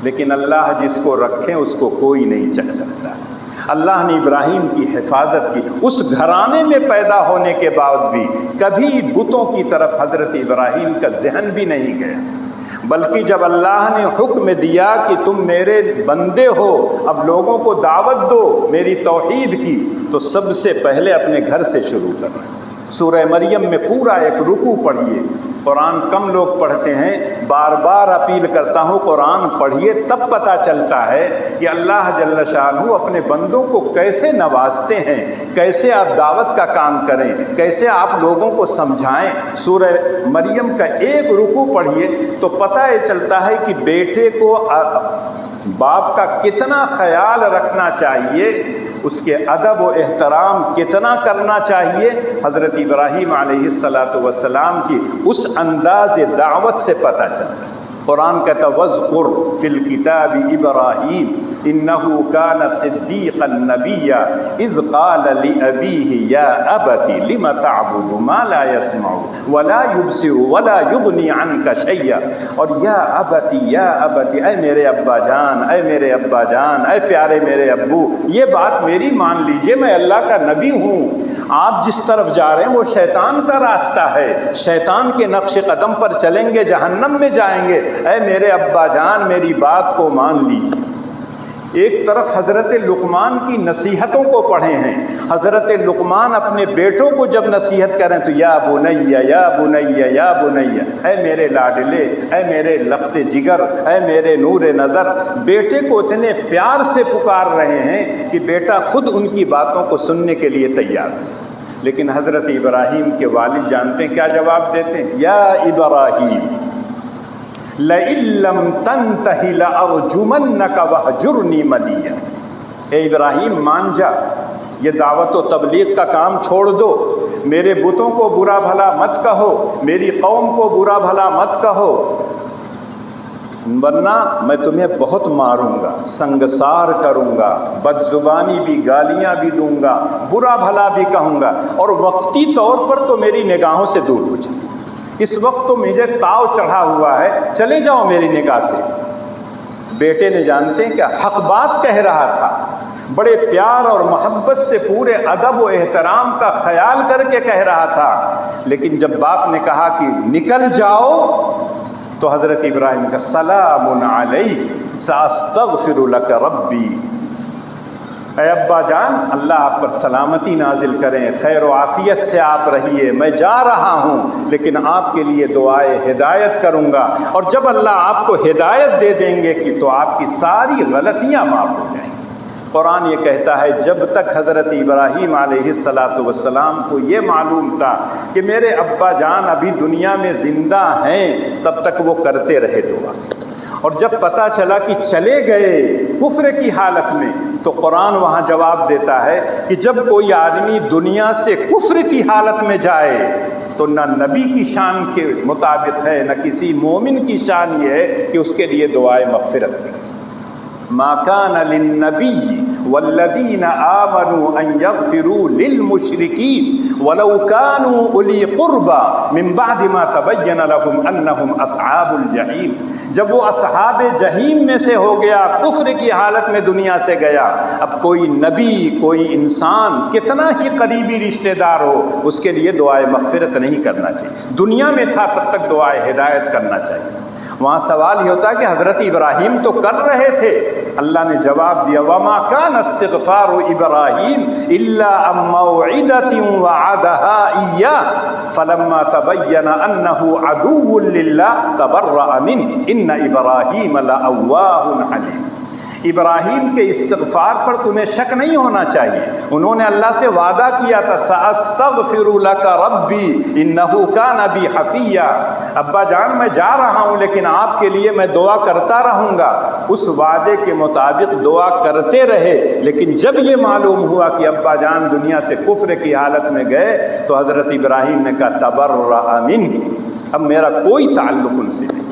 لیکن اللہ جس کو رکھے اس کو کوئی نہیں چکھ سکتا۔ اللہ نے ابراہیم کی حفاظت کی، اس گھرانے میں پیدا ہونے کے بعد بھی کبھی بتوں کی طرف حضرت ابراہیم کا ذہن بھی نہیں گیا، بلکہ جب اللہ نے حکم دیا کہ تم میرے بندے ہو، اب لوگوں کو دعوت دو میری توحید کی، تو سب سے پہلے اپنے گھر سے شروع کرنا۔ سورہ مریم میں پورا ایک رکوع پڑھیے، قرآن کم لوگ پڑھتے ہیں، بار بار اپیل کرتا ہوں قرآن پڑھیے، تب پتہ چلتا ہے کہ اللہ جل شانہ اپنے بندوں کو کیسے نوازتے ہیں، کیسے آپ دعوت کا کام کریں، کیسے آپ لوگوں کو سمجھائیں۔ سورہ مریم کا ایک رکوع پڑھیے تو پتہ یہ چلتا ہے کہ بیٹے کو باپ کا کتنا خیال رکھنا چاہیے، اس کے ادب و احترام کتنا کرنا چاہیے۔ حضرت ابراہیم علیہ السلام کی اس انداز دعوت سے پتہ چلتا ہے۔ قرآن کہتا وذکر فی الکتاب ابراہیم انہ کان صدیقا نبیا اذ قال لأبیہ یا ابت لم تعبد ما لا یسمع ولا یبصر ولا یغنی عنک شیئا، اور یا ابت اے میرے ابا جان، اے میرے ابا جان، اے پیارے میرے ابو، یہ بات میری مان لیجئے، میں اللہ کا نبی ہوں، آپ جس طرف جا رہے ہیں وہ شیطان کا راستہ ہے، شیطان کے نقش قدم پر چلیں گے جہنم میں جائیں گے، اے میرے ابا جان میری بات کو مان لیجیے۔ ایک طرف حضرت لقمان کی نصیحتوں کو پڑھے ہیں، حضرت لقمان اپنے بیٹوں کو جب نصیحت کریں تو یا بنیا یا بنیا یا بنیا، اے میرے لاڈلے، اے میرے لخت جگر، اے میرے نور نظر، بیٹے کو اتنے پیار سے پکار رہے ہیں کہ بیٹا خود ان کی باتوں کو سننے کے لیے تیار ہے۔ لیکن حضرت ابراہیم کے والد جانتے ہیں کیا جواب دیتے ہیں؟ یا ابراہیم لئن لم تنتہ لأرجمنک وہجرنی ملیہ، اے ابراہیم مان جا، یہ دعوت و تبلیغ کا کام چھوڑ دو، میرے بتوں کو برا بھلا مت کہو، میری قوم کو برا بھلا مت کہو، ورنہ میں تمہیں بہت ماروں گا، سنگسار کروں گا، بد زبانی بھی، گالیاں بھی دوں گا، برا بھلا بھی کہوں گا، اور وقتی طور پر تو میری نگاہوں سے دور ہو جائے، اس وقت تو مجھے تاؤ چڑھا ہوا ہے، چلے جاؤ میری نگاہ سے۔ بیٹے نے جانتے ہیں کہ حق بات کہہ رہا تھا، بڑے پیار اور محبت سے پورے ادب و احترام کا خیال کر کے کہہ رہا تھا، لیکن جب باپ نے کہا کہ نکل جاؤ تو حضرت ابراہیم کا سلام علیک ساستغفر لک ربی، اے ابا جان اللہ آپ پر سلامتی نازل کریں، خیر و عافیت سے آپ رہیے، میں جا رہا ہوں لیکن آپ کے لیے دعائے ہدایت کروں گا، اور جب اللہ آپ کو ہدایت دے دیں گے کہ تو آپ کی ساری غلطیاں معاف ہو جائیں گی۔ قرآن یہ کہتا ہے جب تک حضرت ابراہیم علیہ السلام کو یہ معلوم تھا کہ میرے ابا جان ابھی دنیا میں زندہ ہیں، تب تک وہ کرتے رہے دعا، اور جب پتہ چلا کہ چلے گئے کفر کی حالت میں تو قرآن وہاں جواب دیتا ہے کہ جب کوئی آدمی دنیا سے کفر کی حالت میں جائے تو نہ نبی کی شان کے مطابق ہے، نہ کسی مومن کی شان یہ ہے کہ اس کے لیے دعائے مغفرت کرے۔ ما کان للنبی والذین آمنوا ان یغفروا للمشرکین ولو کانوا اولی قربى من بعد ما تبین لهم انہم اصحاب الجحیم، جب وہ اصحاب جحیم میں سے ہو گیا، کفر کی حالت میں دنیا سے گیا، اب کوئی نبی، کوئی انسان کتنا ہی قریبی رشتہ دار ہو اس کے لیے دعائے مغفرت نہیں کرنا چاہیے، دنیا میں تھا تب تک دعائے ہدایت کرنا چاہیے۔ وہاں سوال یہ ہوتا ہے کہ حضرت ابراہیم تو کر رہے تھے، اللہ نے جواب دیا وما کان استغفار ابراہیم الا عن موعدۃ وعدها ایاہ فلما تبین انہ عدو للہ تبرأ منہ ان ابراہیم لأواہ حلیم۔ ابراہیم کے استغفار پر تمہیں شک نہیں ہونا چاہیے، انہوں نے اللہ سے وعدہ کیا تھا سأستغفر لک ربی انہ کان بی حفیہ، ابا جان میں جا رہا ہوں لیکن آپ کے لیے میں دعا کرتا رہوں گا، اس وعدے کے مطابق دعا کرتے رہے، لیکن جب یہ معلوم ہوا کہ ابا جان دنیا سے کفر کی حالت میں گئے تو حضرت ابراہیم نے کہا تبرأ منہ، اب میرا کوئی تعلق ان سے نہیں۔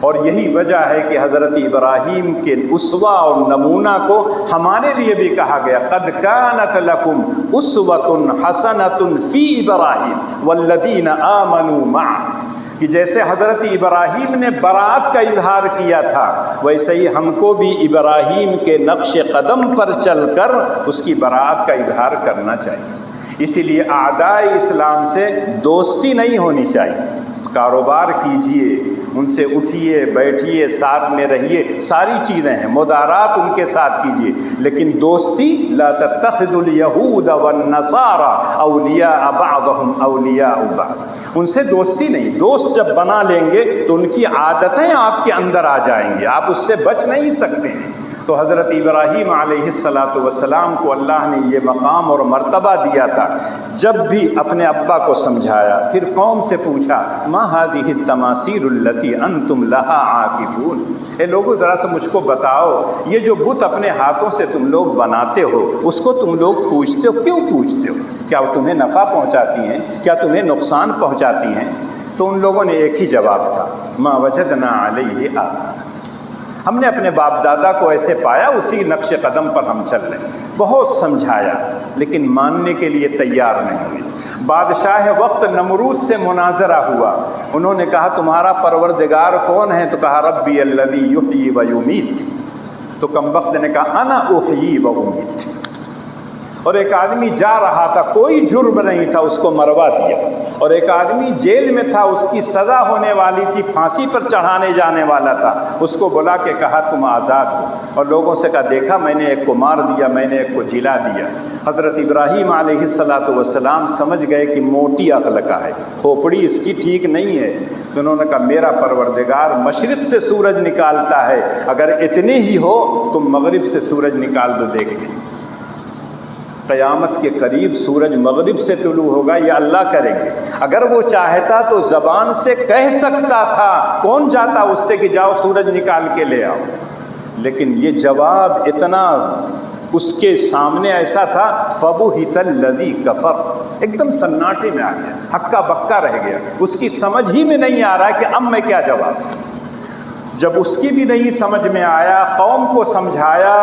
اور یہی وجہ ہے کہ حضرت ابراہیم کے اسوہ اور نمونہ کو ہمارے لیے بھی کہا گیا قد کانت لکم اسوۃ حسنۃ فی ابراہیم والذین آمنوا معہ، کہ جیسے حضرت ابراہیم نے برات کا اظہار کیا تھا ویسے ہی ہم کو بھی ابراہیم کے نقش قدم پر چل کر اس کی برات کا اظہار کرنا چاہیے۔ اسی لیے اعدائے اسلام سے دوستی نہیں ہونی چاہیے، کاروبار کیجئے، ان سے اٹھیے بیٹھیے ساتھ میں رہیے، ساری چیزیں ہیں، مدارات ان کے ساتھ کیجیے، لیکن دوستی لا تتخذوا اليہود والنصارى اولیاء بعضهم اولیاء بعض، ان سے دوستی نہیں، دوست جب بنا لیں گے تو ان کی عادتیں آپ کے اندر آ جائیں گی، آپ اس سے بچ نہیں سکتے ہیں۔ تو حضرت ابراہیم علیہ السلام کو اللہ نے یہ مقام اور مرتبہ دیا تھا، جب بھی اپنے ابا کو سمجھایا پھر قوم سے پوچھا ما هذه التماثيل التي انتم لها عاکفون، اے لوگوں ذرا سا مجھ کو بتاؤ یہ جو بت اپنے ہاتھوں سے تم لوگ بناتے ہو اس کو تم لوگ پوجتے ہو، کیوں پوجتے ہو؟ کیا وہ تمہیں نفع پہنچاتی ہیں؟ کیا تمہیں نقصان پہنچاتی ہیں؟ تو ان لوگوں نے ایک ہی جواب تھا، ما وجدنا علیہ آباءنا، ہم نے اپنے باپ دادا کو ایسے پایا، اسی نقش قدم پر ہم چل رہے ہیں۔ بہت سمجھایا لیکن ماننے کے لیے تیار نہیں ہوئے۔ بادشاہ وقت نمرود سے مناظرہ ہوا، انہوں نے کہا تمہارا پروردگار کون ہے؟ تو کہا ربی الذی یحیی و یمیت، تو کمبخت نے کہا انا احیی و امیت۔ اور ایک آدمی جا رہا تھا، کوئی جرم نہیں تھا، اس کو مروا دیا، اور ایک آدمی جیل میں تھا، اس کی سزا ہونے والی تھی، پھانسی پر چڑھانے جانے والا تھا، اس کو بلا کے کہا تم آزاد ہو، اور لوگوں سے کہا دیکھا میں نے ایک کو مار دیا، میں نے ایک کو جلا دیا۔ حضرت ابراہیم علیہ السلام سمجھ گئے کہ موٹی عقل کا ہے، کھوپڑی اس کی ٹھیک نہیں ہے، تو انہوں نے کہا میرا پروردگار مشرق سے سورج نکالتا ہے، اگر اتنے ہی ہو تم مغرب سے سورج نکال دو، دیکھ لیں قیامت کے قریب سورج مغرب سے طلوع ہوگا، یہ اللہ کریں گے۔ اگر وہ چاہتا تو زبان سے کہہ سکتا تھا، کون جاتا اس سے کہ جاؤ سورج نکال کے لے آؤ، لیکن یہ جواب اتنا اس کے سامنے ایسا تھا، فَبُهِتَ الَّذِي كَفَرَ، ایک دم سناٹے میں آ گیا، ہکا بکا رہ گیا، اس کی سمجھ ہی میں نہیں آ رہا کہ اب میں کیا جواب۔ جب اس کی بھی نہیں سمجھ میں آیا، قوم کو سمجھایا،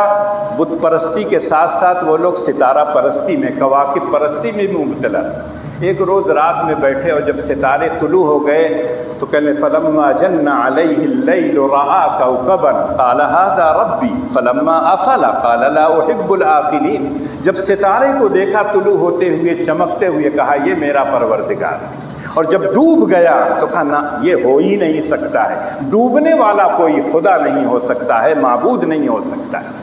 بت پرستی کے ساتھ ساتھ وہ لوگ ستارہ پرستی میں، کواکب پرستی میں بھی مبتلا تھے۔ ایک روز رات میں بیٹھے اور جب ستارے طلوع ہو گئے تو کہنے فلما جن علیہ اللیل رآ کوكبا قال هذا ربی فلما افل قال لا احب الآفلین، جب ستارے کو دیکھا طلوع ہوتے ہوئے چمکتے ہوئے کہا یہ میرا پروردگار ہے، اور جب ڈوب گیا تو کہا نہ یہ ہو ہی نہیں سکتا ہے، ڈوبنے والا کوئی خدا نہیں ہو سکتا ہے، معبود نہیں ہو سکتا ہے،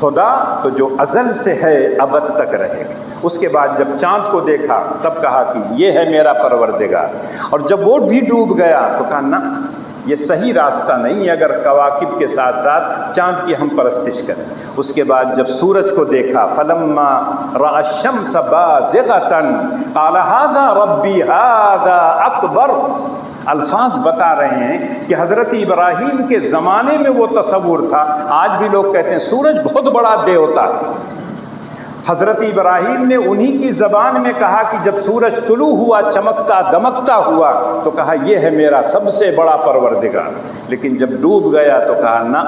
خدا تو جو ازل سے ہے ابد تک رہے گا۔ اس کے بعد جب چاند کو دیکھا تب کہا کہ یہ ہے میرا پروردگار، اور جب وہ بھی ڈوب گیا تو کہا نہ یہ صحیح راستہ نہیں ہے اگر کواکب کے ساتھ ساتھ چاند کی ہم پرستش کریں۔ اس کے بعد جب سورج کو دیکھا فلما رأى الشمس بازغة قال هذا ربي هذا اکبر، الفاظ بتا رہے ہیں کہ حضرت ابراہیم کے زمانے میں وہ تصور تھا، آج بھی لوگ کہتے ہیں سورج بہت بڑا دیوتا ہے۔ حضرت ابراہیم نے انہی کی زبان میں کہا کہ جب سورج طلوع ہوا چمکتا دمکتا ہوا تو کہا یہ ہے میرا سب سے بڑا پروردگار، لیکن جب ڈوب گیا تو کہا نہ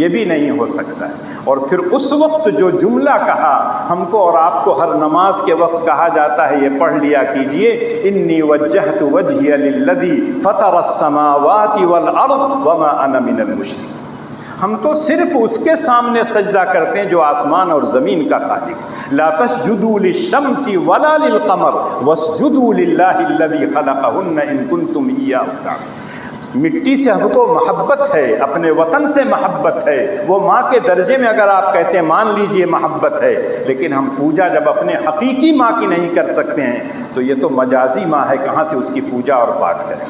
یہ بھی نہیں ہو سکتا ہے۔ اور پھر اس وقت جو جملہ کہا ہم کو اور آپ کو ہر نماز کے وقت کہا جاتا ہے، یہ پڑھ لیا کیجئے، انی وجہت وجہی للذی فطر السماوات والارض وما انا من المشرکین، ہم تو صرف اس کے سامنے سجدہ کرتے ہیں جو آسمان اور زمین کا خالق، لا تسجدوا للشمس ولا للقمر واسجدوا للہ الذی خلقہن ان کنتم ایاہ تعبدون۔ مٹی سے ہم کو محبت ہے، اپنے وطن سے محبت ہے، وہ ماں کے درجے میں اگر آپ کہتے ہیں مان لیجئے محبت ہے، لیکن ہم پوجا جب اپنے حقیقی ماں کی نہیں کر سکتے ہیں تو یہ تو مجازی ماں ہے، کہاں سے اس کی پوجا اور پاٹ کریں۔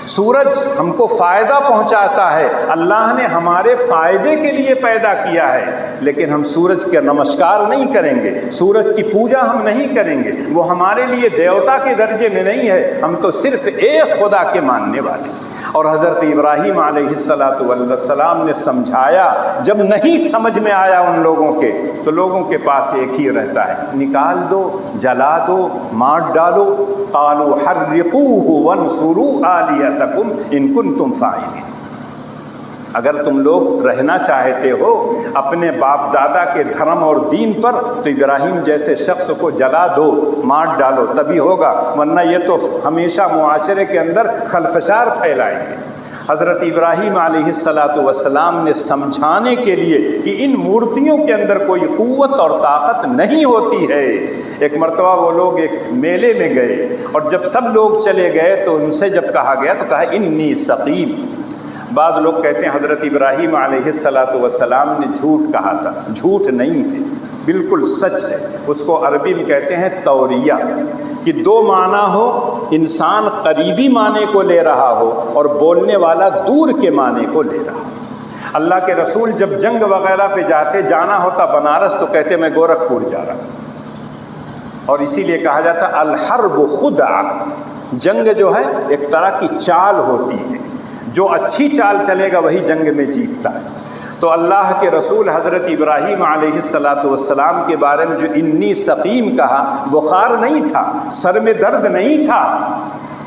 سورج ہم کو فائدہ پہنچاتا ہے، اللہ نے ہمارے فائدے کے لیے پیدا کیا ہے، لیکن ہم سورج کے نمسکار نہیں کریں گے، سورج کی پوجا ہم نہیں کریں گے، وہ ہمارے لیے دیوتا کے درجے میں نہیں ہے، ہم تو صرف ایک خدا کے ماننے والے۔ اور حضرت ابراہیم علیہ السلام نے سمجھایا، جب نہیں سمجھ میں آیا ان لوگوں کے تو لوگوں کے پاس ایک ہی رہتا ہے، نکال دو، جلا دو، مار ڈالو، قالوا حرقوه وانصروا آلهتكم ان کنتم فاعلین۔ اگر تم لوگ رہنا چاہتے ہو اپنے باپ دادا کے دھرم اور دین پر تو ابراہیم جیسے شخص کو جلا دو، مار ڈالو، تبھی ہوگا، ورنہ یہ تو ہمیشہ معاشرے کے اندر خلفشار پھیلائیں گے۔ حضرت ابراہیم علیہ السلام نے سمجھانے کے لیے کہ ان مورتیوں کے اندر کوئی قوت اور طاقت نہیں ہوتی ہے۔ ایک مرتبہ وہ لوگ ایک میلے میں گئے اور جب سب لوگ چلے گئے تو ان سے جب کہا گیا تو کہا انی سقیم۔ بعض لوگ کہتے ہیں حضرت ابراہیم علیہ السلام نے جھوٹ کہا تھا، جھوٹ نہیں ہے، بالکل سچ ہے۔ اس کو عربی میں کہتے ہیں توریہ، کہ دو معنی ہو، انسان قریبی معنی کو لے رہا ہو اور بولنے والا دور کے معنی کو لے رہا ہو۔ اللہ کے رسول جب جنگ وغیرہ پہ جانا ہوتا بنارس تو کہتے میں گورکھپور جا رہا ہوں، اور اسی لیے کہا جاتا الحرب خدعہ، جنگ جو ہے ایک طرح کی چال ہوتی ہے، جو اچھی چال چلے گا وہی جنگ میں جیتتا ہے۔ تو اللہ کے رسول حضرت ابراہیم علیہ السلام کے بارے میں جو انی سقیم کہا، بخار نہیں تھا، سر میں درد نہیں تھا،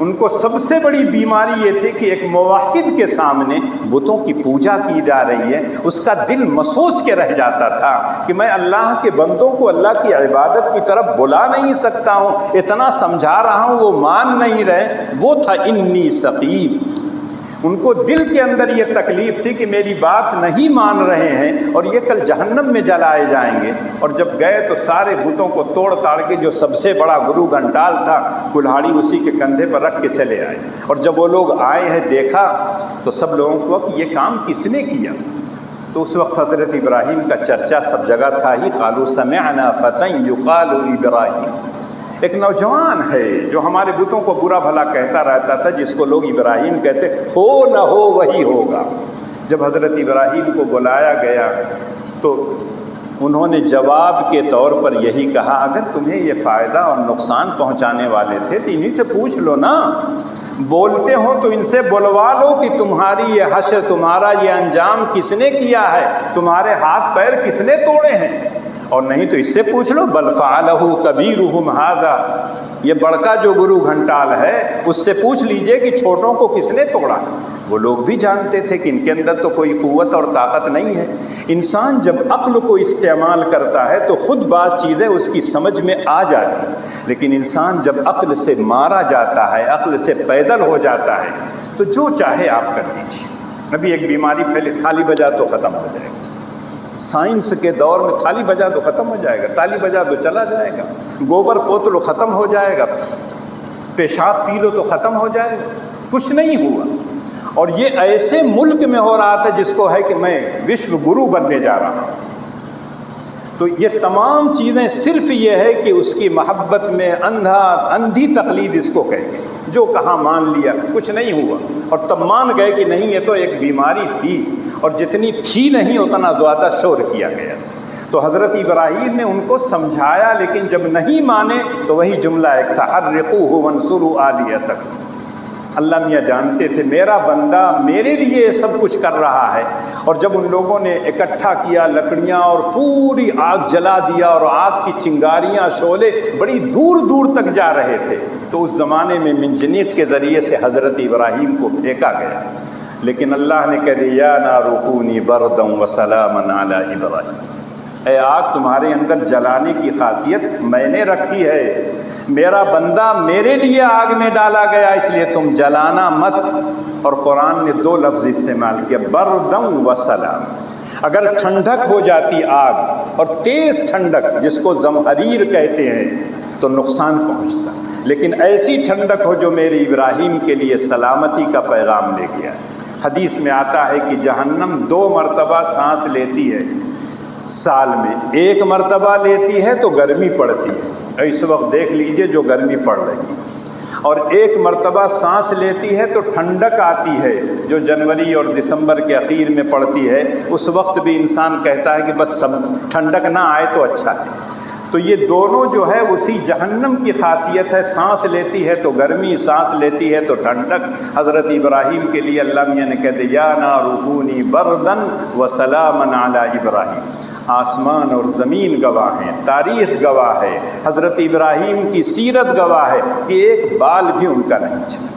ان کو سب سے بڑی بیماری یہ تھی کہ ایک موحد کے سامنے بتوں کی پوجا کی جا رہی ہے، اس کا دل مسوچ کے رہ جاتا تھا کہ میں اللہ کے بندوں کو اللہ کی عبادت کی طرف بلا نہیں سکتا ہوں، اتنا سمجھا رہا ہوں وہ مان نہیں رہے۔ وہ تھا انی سقیم، ان کو دل کے اندر یہ تکلیف تھی کہ میری بات نہیں مان رہے ہیں اور یہ کل جہنم میں جلائے جائیں گے۔ اور جب گئے تو سارے بتوں کو توڑ تاڑ کے جو سب سے بڑا گرو گھنٹال تھا کلہاڑی اسی کے کندھے پر رکھ کے چلے آئے، اور جب وہ لوگ آئے ہیں دیکھا تو سب لوگوں کو کہ یہ کام کس نے کیا؟ تو اس وقت حضرت ابراہیم کا چرچا سب جگہ تھا ہی، قالوا سمعنا فتى يقال ابراہیم، ایک نوجوان ہے جو ہمارے بتوں کو برا بھلا کہتا رہتا تھا، جس کو لوگ ابراہیم کہتے، ہو نہ ہو وہی ہوگا۔ جب حضرت ابراہیم کو بلایا گیا تو انہوں نے جواب کے طور پر یہی کہا، اگر تمہیں یہ فائدہ اور نقصان پہنچانے والے تھے تو انہی سے پوچھ لو نا، بولتے ہو تو ان سے بلوا لو کہ تمہاری یہ حشر، تمہارا یہ انجام کس نے کیا ہے، تمہارے ہاتھ پیر کس نے توڑے ہیں، اور نہیں تو اس سے پوچھ لو، بل فعلہ کبیرہم ھذا، یہ بڑکا جو گرو گھنٹال ہے اس سے پوچھ لیجئے کہ چھوٹوں کو کس نے توڑا ہے۔ وہ لوگ بھی جانتے تھے کہ ان کے اندر تو کوئی قوت اور طاقت نہیں ہے۔ انسان جب عقل کو استعمال کرتا ہے تو خود بعض چیزیں اس کی سمجھ میں آ جاتی ہیں، لیکن انسان جب عقل سے مارا جاتا ہے، عقل سے پیدل ہو جاتا ہے تو جو چاہے آپ کر لیجیے۔ ابھی ایک بیماری پھیلے، تھالی بجا تو ختم ہو جائے گا، سائنس کے دور میں تھالی بجا تو ختم ہو جائے گا، تالی بجا تو چلا جائے گا، گوبر پوت لو ختم ہو جائے گا، پیشاب پی لو تو ختم ہو جائے گا، کچھ نہیں ہوا۔ اور یہ ایسے ملک میں ہو رہا تھا جس کو ہے کہ میں وشو گرو بننے جا رہا ہوں۔ تو یہ تمام چیزیں صرف یہ ہے کہ اس کی محبت میں اندھی تقلید اس کو کہتے ہیں، جو کہاں مان لیا، کچھ نہیں ہوا، اور تب مان گئے کہ نہیں یہ تو ایک بیماری تھی، اور جتنی تھی نہیں اتنا زیادہ شور کیا گیا۔ تو حضرت ابراہیم نے ان کو سمجھایا، لیکن جب نہیں مانے تو وہی جملہ ایک تھا، حرقوہ وانصروا آلیہتکم۔ اللہ میاں جانتے تھے میرا بندہ میرے لیے یہ سب کچھ کر رہا ہے، اور جب ان لوگوں نے اکٹھا کیا لکڑیاں اور پوری آگ جلا دیا، اور آگ کی چنگاریاں شعلے بڑی دور دور تک جا رہے تھے، تو اس زمانے میں منجنیق کے ذریعے سے حضرت ابراہیم کو پھینکا گیا، لیکن اللہ نے کہہ دیا یا نار کونی بردا وسلاما علی ابراہیم، اے آگ تمہارے اندر جلانے کی خاصیت میں نے رکھی ہے، میرا بندہ میرے لیے آگ میں ڈالا گیا، اس لیے تم جلانا مت۔ اور قرآن نے دو لفظ استعمال کیا، بردم و سلام۔ اگر ٹھنڈک ہو جاتی آگ، اور تیز ٹھنڈک جس کو زمہریر کہتے ہیں، تو نقصان پہنچتا، لیکن ایسی ٹھنڈک ہو جو میرے ابراہیم کے لیے سلامتی کا پیغام لے کے آئے۔ حدیث میں آتا ہے کہ جہنم 2 مرتبہ سانس لیتی ہے سال میں، ایک مرتبہ لیتی ہے تو گرمی پڑتی ہے، اس وقت دیکھ لیجئے جو گرمی پڑ رہی ہے، اور ایک مرتبہ سانس لیتی ہے تو ٹھنڈک آتی ہے جو جنوری اور دسمبر کے اخیر میں پڑتی ہے، اس وقت بھی انسان کہتا ہے کہ بس سب ٹھنڈک نہ آئے تو اچھا ہے۔ تو یہ دونوں جو ہے اسی جہنم کی خاصیت ہے، سانس لیتی ہے تو گرمی، سانس لیتی ہے تو ٹھنڈک۔ حضرت ابراہیم کے لیے اللہ میاں نے کہہ دیا یا نار کونی بردن وسلاما علی ابراہیم۔ آسمان اور زمین گواہ ہیں، تاریخ گواہ ہے، حضرت ابراہیم کی سیرت گواہ ہے کہ ایک بال بھی ان کا نہیں چلا،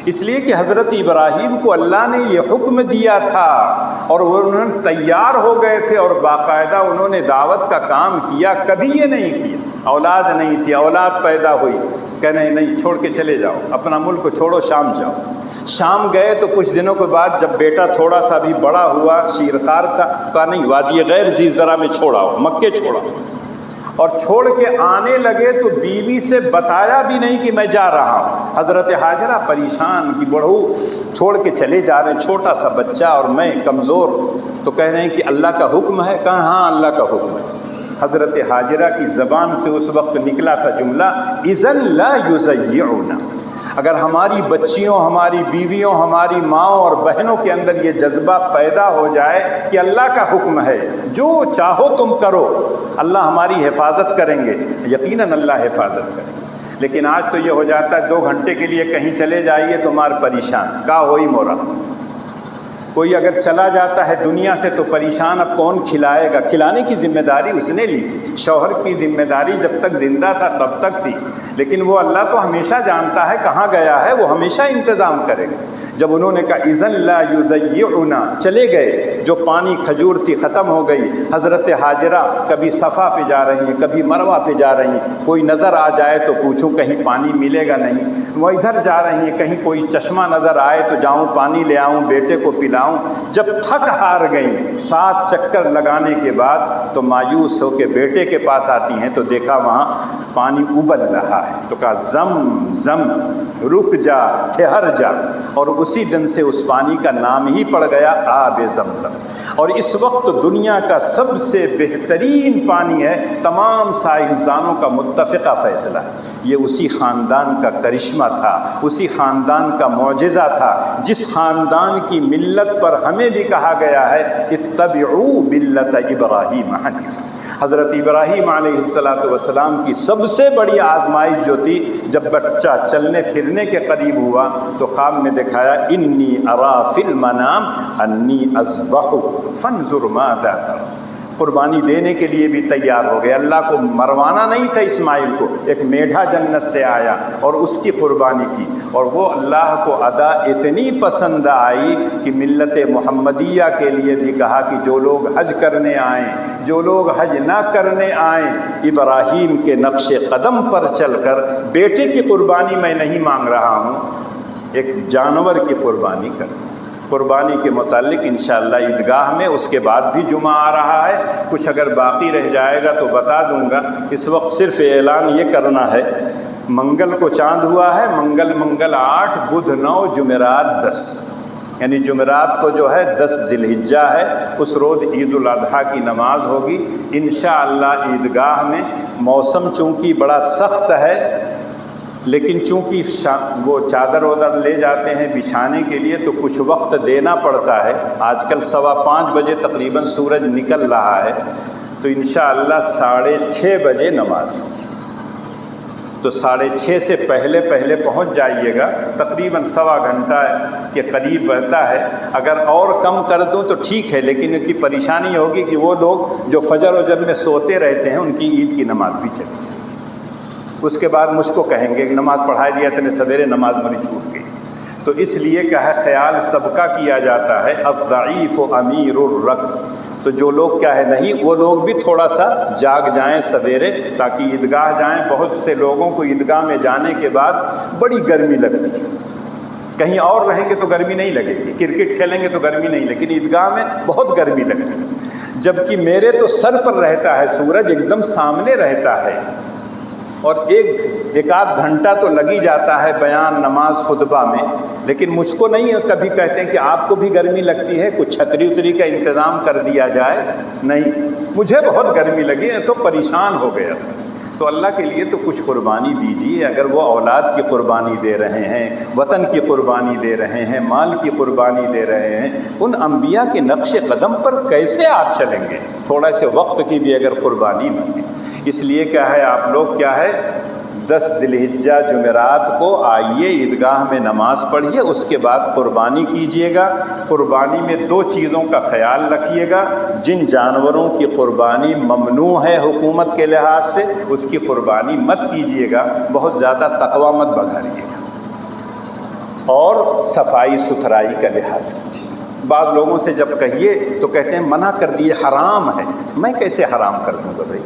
اس لیے کہ حضرت ابراہیم کو اللہ نے یہ حکم دیا تھا، اور وہ انہوں نے تیار ہو گئے تھے، اور باقاعدہ انہوں نے دعوت کا کام کیا، کبھی یہ نہیں کیا۔ اولاد نہیں تھی، اولاد پیدا ہوئی، کہنے نہیں چھوڑ کے چلے جاؤ، اپنا ملک چھوڑو، شام جاؤ۔ شام گئے تو کچھ دنوں کے بعد جب بیٹا تھوڑا سا بھی بڑا ہوا، شیرخوار تھا، کہا نہیں وادی غیر ذی زرع میں چھوڑاؤ، مکے چھوڑاؤ، اور چھوڑ کے آنے لگے تو بیوی سے بتایا بھی نہیں کہ میں جا رہا ہوں۔ حضرت حاجرہ پریشان کی بڑھو چھوڑ کے چلے جا رہے ہیں، چھوٹا سا بچہ اور میں کمزور، تو کہہ رہے ہیں کہ اللہ کا حکم ہے، کہا ہاں اللہ کا حکم ہے۔ حضرت حاجرہ کی زبان سے اس وقت نکلا تھا جملہ اذن لا یضیعنا، اگر ہماری بچیوں، ہماری بیویوں، ہماری ماؤں اور بہنوں کے اندر یہ جذبہ پیدا ہو جائے کہ اللہ کا حکم ہے، جو چاہو تم کرو، اللہ ہماری حفاظت کریں گے، یقیناً اللہ حفاظت کریں گے۔ لیکن آج تو یہ ہو جاتا ہے 2 گھنٹے کے لیے کہیں چلے جائیے تو مار پریشان، کا ہوئی مورا۔ کوئی اگر چلا جاتا ہے دنیا سے تو پریشان، اب کون کھلائے گا، کھلانے کی ذمہ داری اس نے لی تھی، شوہر کی ذمہ داری جب تک زندہ تھا تب تک تھی، لیکن وہ اللہ تو ہمیشہ جانتا ہے کہاں گیا ہے، وہ ہمیشہ انتظام کرے گا۔ جب انہوں نے کہا اذن لا یضیعنا، چلے گئے، جو پانی کھجور تھی ختم ہو گئی۔ حضرت حاجرہ کبھی صفا پہ جا رہی ہیں، کبھی مروہ پہ جا رہی ہیں، کوئی نظر آ جائے تو پوچھوں کہیں پانی ملے گا نہیں، وہ ادھر جا رہی ہیں کہیں کوئی چشمہ نظر آئے تو جاؤں پانی لے آؤں بیٹے کو پلاؤں۔ جب تھک ہار گئیں 7 چکر لگانے کے بعد تو مایوس ہو کے بیٹے کے پاس آتی ہیں تو دیکھا وہاں پانی ابل رہا ہے، تو کہا زم زم، رک جا، ٹھہر جا، اور اسی دن سے اس پانی کا نام ہی پڑ گیا آب زمزم۔ اور اس وقت دنیا کا سب سے بہترین پانی ہے، تمام سائنسدانوں کا متفقہ فیصلہ ہے۔ یہ اسی خاندان کا کرشمہ تھا، اسی خاندان کا معجزہ تھا، جس خاندان کی ملت پر ہمیں بھی کہا گیا ہے اتبعوا ملت ابراہیم حنیفا۔ حضرت ابراہیم علیہ السلام کی سب سے بڑی آزمائش جو تھی، جب بچہ چلنے پھرنے کے قریب ہوا تو خواب میں دکھایا انی ارا فی المنام انی اذبحک فانظر ماذا ترى۔ قربانی دینے کے لیے بھی تیار ہو گئے۔ اللہ کو مروانا نہیں تھا اسماعیل کو، ایک میڈھا جنت سے آیا اور اس کی قربانی کی، اور وہ اللہ کو ادا اتنی پسند آئی کہ ملت محمدیہ کے لیے بھی کہا کہ جو لوگ حج کرنے آئیں، جو لوگ حج نہ کرنے آئیں، ابراہیم کے نقش قدم پر چل کر بیٹے کی قربانی میں نہیں مانگ رہا ہوں، ایک جانور کی قربانی کر۔ قربانی کے متعلق انشاءاللہ عیدگاہ میں اس کے بعد بھی جمعہ آ رہا ہے، کچھ اگر باقی رہ جائے گا تو بتا دوں گا۔ اس وقت صرف اعلان یہ کرنا ہے، منگل کو چاند ہوا ہے، منگل 8، بدھ 9، جمعرات 10، یعنی جمعرات کو جو ہے 10 ذی الحجہ ہے، اس روز عید الاضحیٰ کی نماز ہوگی انشاءاللہ عیدگاہ میں۔ موسم چونکہ بڑا سخت ہے، لیکن چونکہ وہ چادر وادر لے جاتے ہیں بچھانے کے لیے تو کچھ وقت دینا پڑتا ہے۔ آج کل 5:15 بجے تقریباً سورج نکل رہا ہے، تو انشاءاللہ 6:30 بجے نماز ہوگی، تو 6:30 سے پہلے پہنچ جائیے گا، تقریباً سوا گھنٹہ کے قریب رہتا ہے۔ اگر اور کم کر دوں تو ٹھیک ہے، لیکن ان کی پریشانی ہوگی کہ وہ لوگ جو فجر وجر میں سوتے رہتے ہیں ان کی عید کی نماز بھی چلی جائے گی، اس کے بعد مجھ کو کہیں گے کہ نماز پڑھائی دیا اتنے سویرے نماز میری چھوٹ گئی۔ تو اس لیے کیا ہے، خیال سب کا کیا جاتا ہے، الضعیف امیر الرکب۔ تو جو لوگ کیا ہے نہیں، وہ لوگ بھی تھوڑا سا جاگ جائیں سویرے تاکہ عیدگاہ جائیں۔ بہت سے لوگوں کو عیدگاہ میں جانے کے بعد بڑی گرمی لگتی ہے، کہیں اور رہیں گے تو گرمی نہیں لگے گی، کرکٹ کھیلیں گے تو گرمی نہیں، لیکن عیدگاہ میں بہت گرمی لگتی ہے۔ جبکہ میرے تو سر پر رہتا ہے سورج، ایک دم سامنے رہتا ہے، اور ایک آدھ گھنٹہ تو لگ ہی جاتا ہے بیان نماز خطبہ میں، لیکن مجھ کو نہیں کبھی کہتے ہیں کہ آپ کو بھی گرمی لگتی ہے، کچھ چھتری اتری کا انتظام کر دیا جائے، نہیں، مجھے بہت گرمی لگی تو پریشان ہو گیا تھا۔ تو اللہ کے لیے تو کچھ قربانی دیجیے۔ اگر وہ اولاد کی قربانی دے رہے ہیں، وطن کی قربانی دے رہے ہیں، مال کی قربانی دے رہے ہیں، ان انبیاء کے نقش قدم پر کیسے آپ چلیں گے؟ تھوڑا سے وقت کی بھی اگر قربانی نہ دیں۔ اس لیے کیا ہے، آپ لوگ کیا ہے 10 ذی الحجہ جمعرات کو آئیے عیدگاہ میں نماز پڑھیے، اس کے بعد قربانی کیجیے گا۔ قربانی میں 2 چیزوں کا خیال رکھیے گا، جن جانوروں کی قربانی ممنوع ہے حکومت کے لحاظ سے اس کی قربانی مت کیجیے گا، بہت زیادہ تقویٰ مت بگاڑیے گا، اور صفائی ستھرائی کا لحاظ کیجیے۔ بعض لوگوں سے جب کہیے تو کہتے ہیں منع کر دیے، حرام ہے۔ میں کیسے حرام کر دوں گا بھائی؟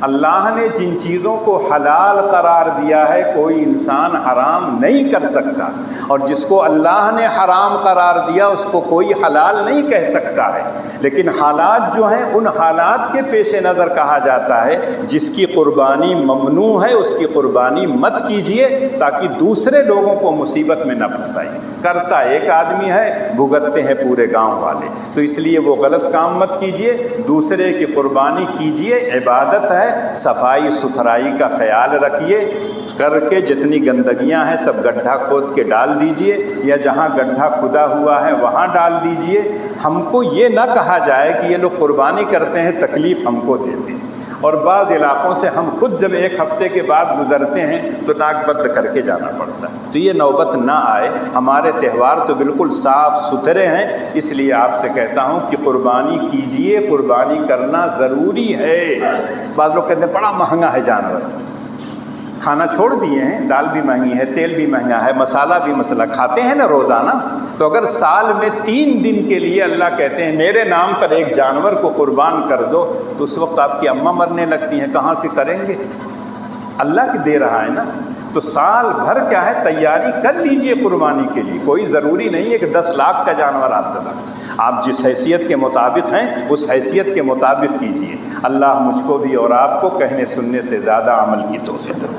اللہ نے جن چیزوں کو حلال قرار دیا ہے کوئی انسان حرام نہیں کر سکتا، اور جس کو اللہ نے حرام قرار دیا اس کو کوئی حلال نہیں کہہ سکتا ہے۔ لیکن حالات جو ہیں ان حالات کے پیش نظر کہا جاتا ہے جس کی قربانی ممنوع ہے اس کی قربانی مت کیجیے تاکہ دوسرے لوگوں کو مصیبت میں نہ پھنسائیے۔ کرتا ایک آدمی ہے، بھگتتے ہیں پورے گاؤں والے، تو اس لیے وہ غلط کام مت کیجیے، دوسرے کی قربانی کیجیے، عبادت ہے، صفائی ستھرائی کا خیال رکھیے، کر کے جتنی گندگیاں ہیں سب گڈھا کھود کے ڈال دیجئے، یا جہاں گڈھا کھدا ہوا ہے وہاں ڈال دیجئے۔ ہم کو یہ نہ کہا جائے کہ یہ لوگ قربانی کرتے ہیں تکلیف ہم کو دیتے ہیں، اور بعض علاقوں سے ہم خود جب 1 ہفتے کے بعد گزرتے ہیں تو ناک بند کر کے جانا پڑتا ہے۔ تو یہ نوبت نہ آئے، ہمارے تہوار تو بالکل صاف ستھرے ہیں، اس لیے آپ سے کہتا ہوں کہ قربانی کیجئے، قربانی کرنا ضروری ہے۔ بعض لوگ کہتے ہیں بڑا مہنگا ہے جانور، کھانا چھوڑ دیے ہیں، دال بھی مہنگی ہے، تیل بھی مہنگا ہے، مسالہ بھی مسئلہ، کھاتے ہیں نا روزانہ، تو اگر سال میں 3 دن کے لیے اللہ کہتے ہیں میرے نام پر ایک جانور کو قربان کر دو، تو اس وقت آپ کی اماں مرنے لگتی ہیں، کہاں سے کریں گے؟ اللہ کی دے رہا ہے نا، تو سال بھر کیا ہے تیاری کر لیجئے قربانی کے لیے، کوئی ضروری نہیں ہے کہ 10 لاکھ کا جانور آپ ذبح کریں، آپ جس حیثیت کے مطابق ہیں اس حیثیت کے مطابق کیجئے۔ اللہ مجھ کو بھی اور آپ کو کہنے سننے سے زیادہ عمل کی توفیق دے۔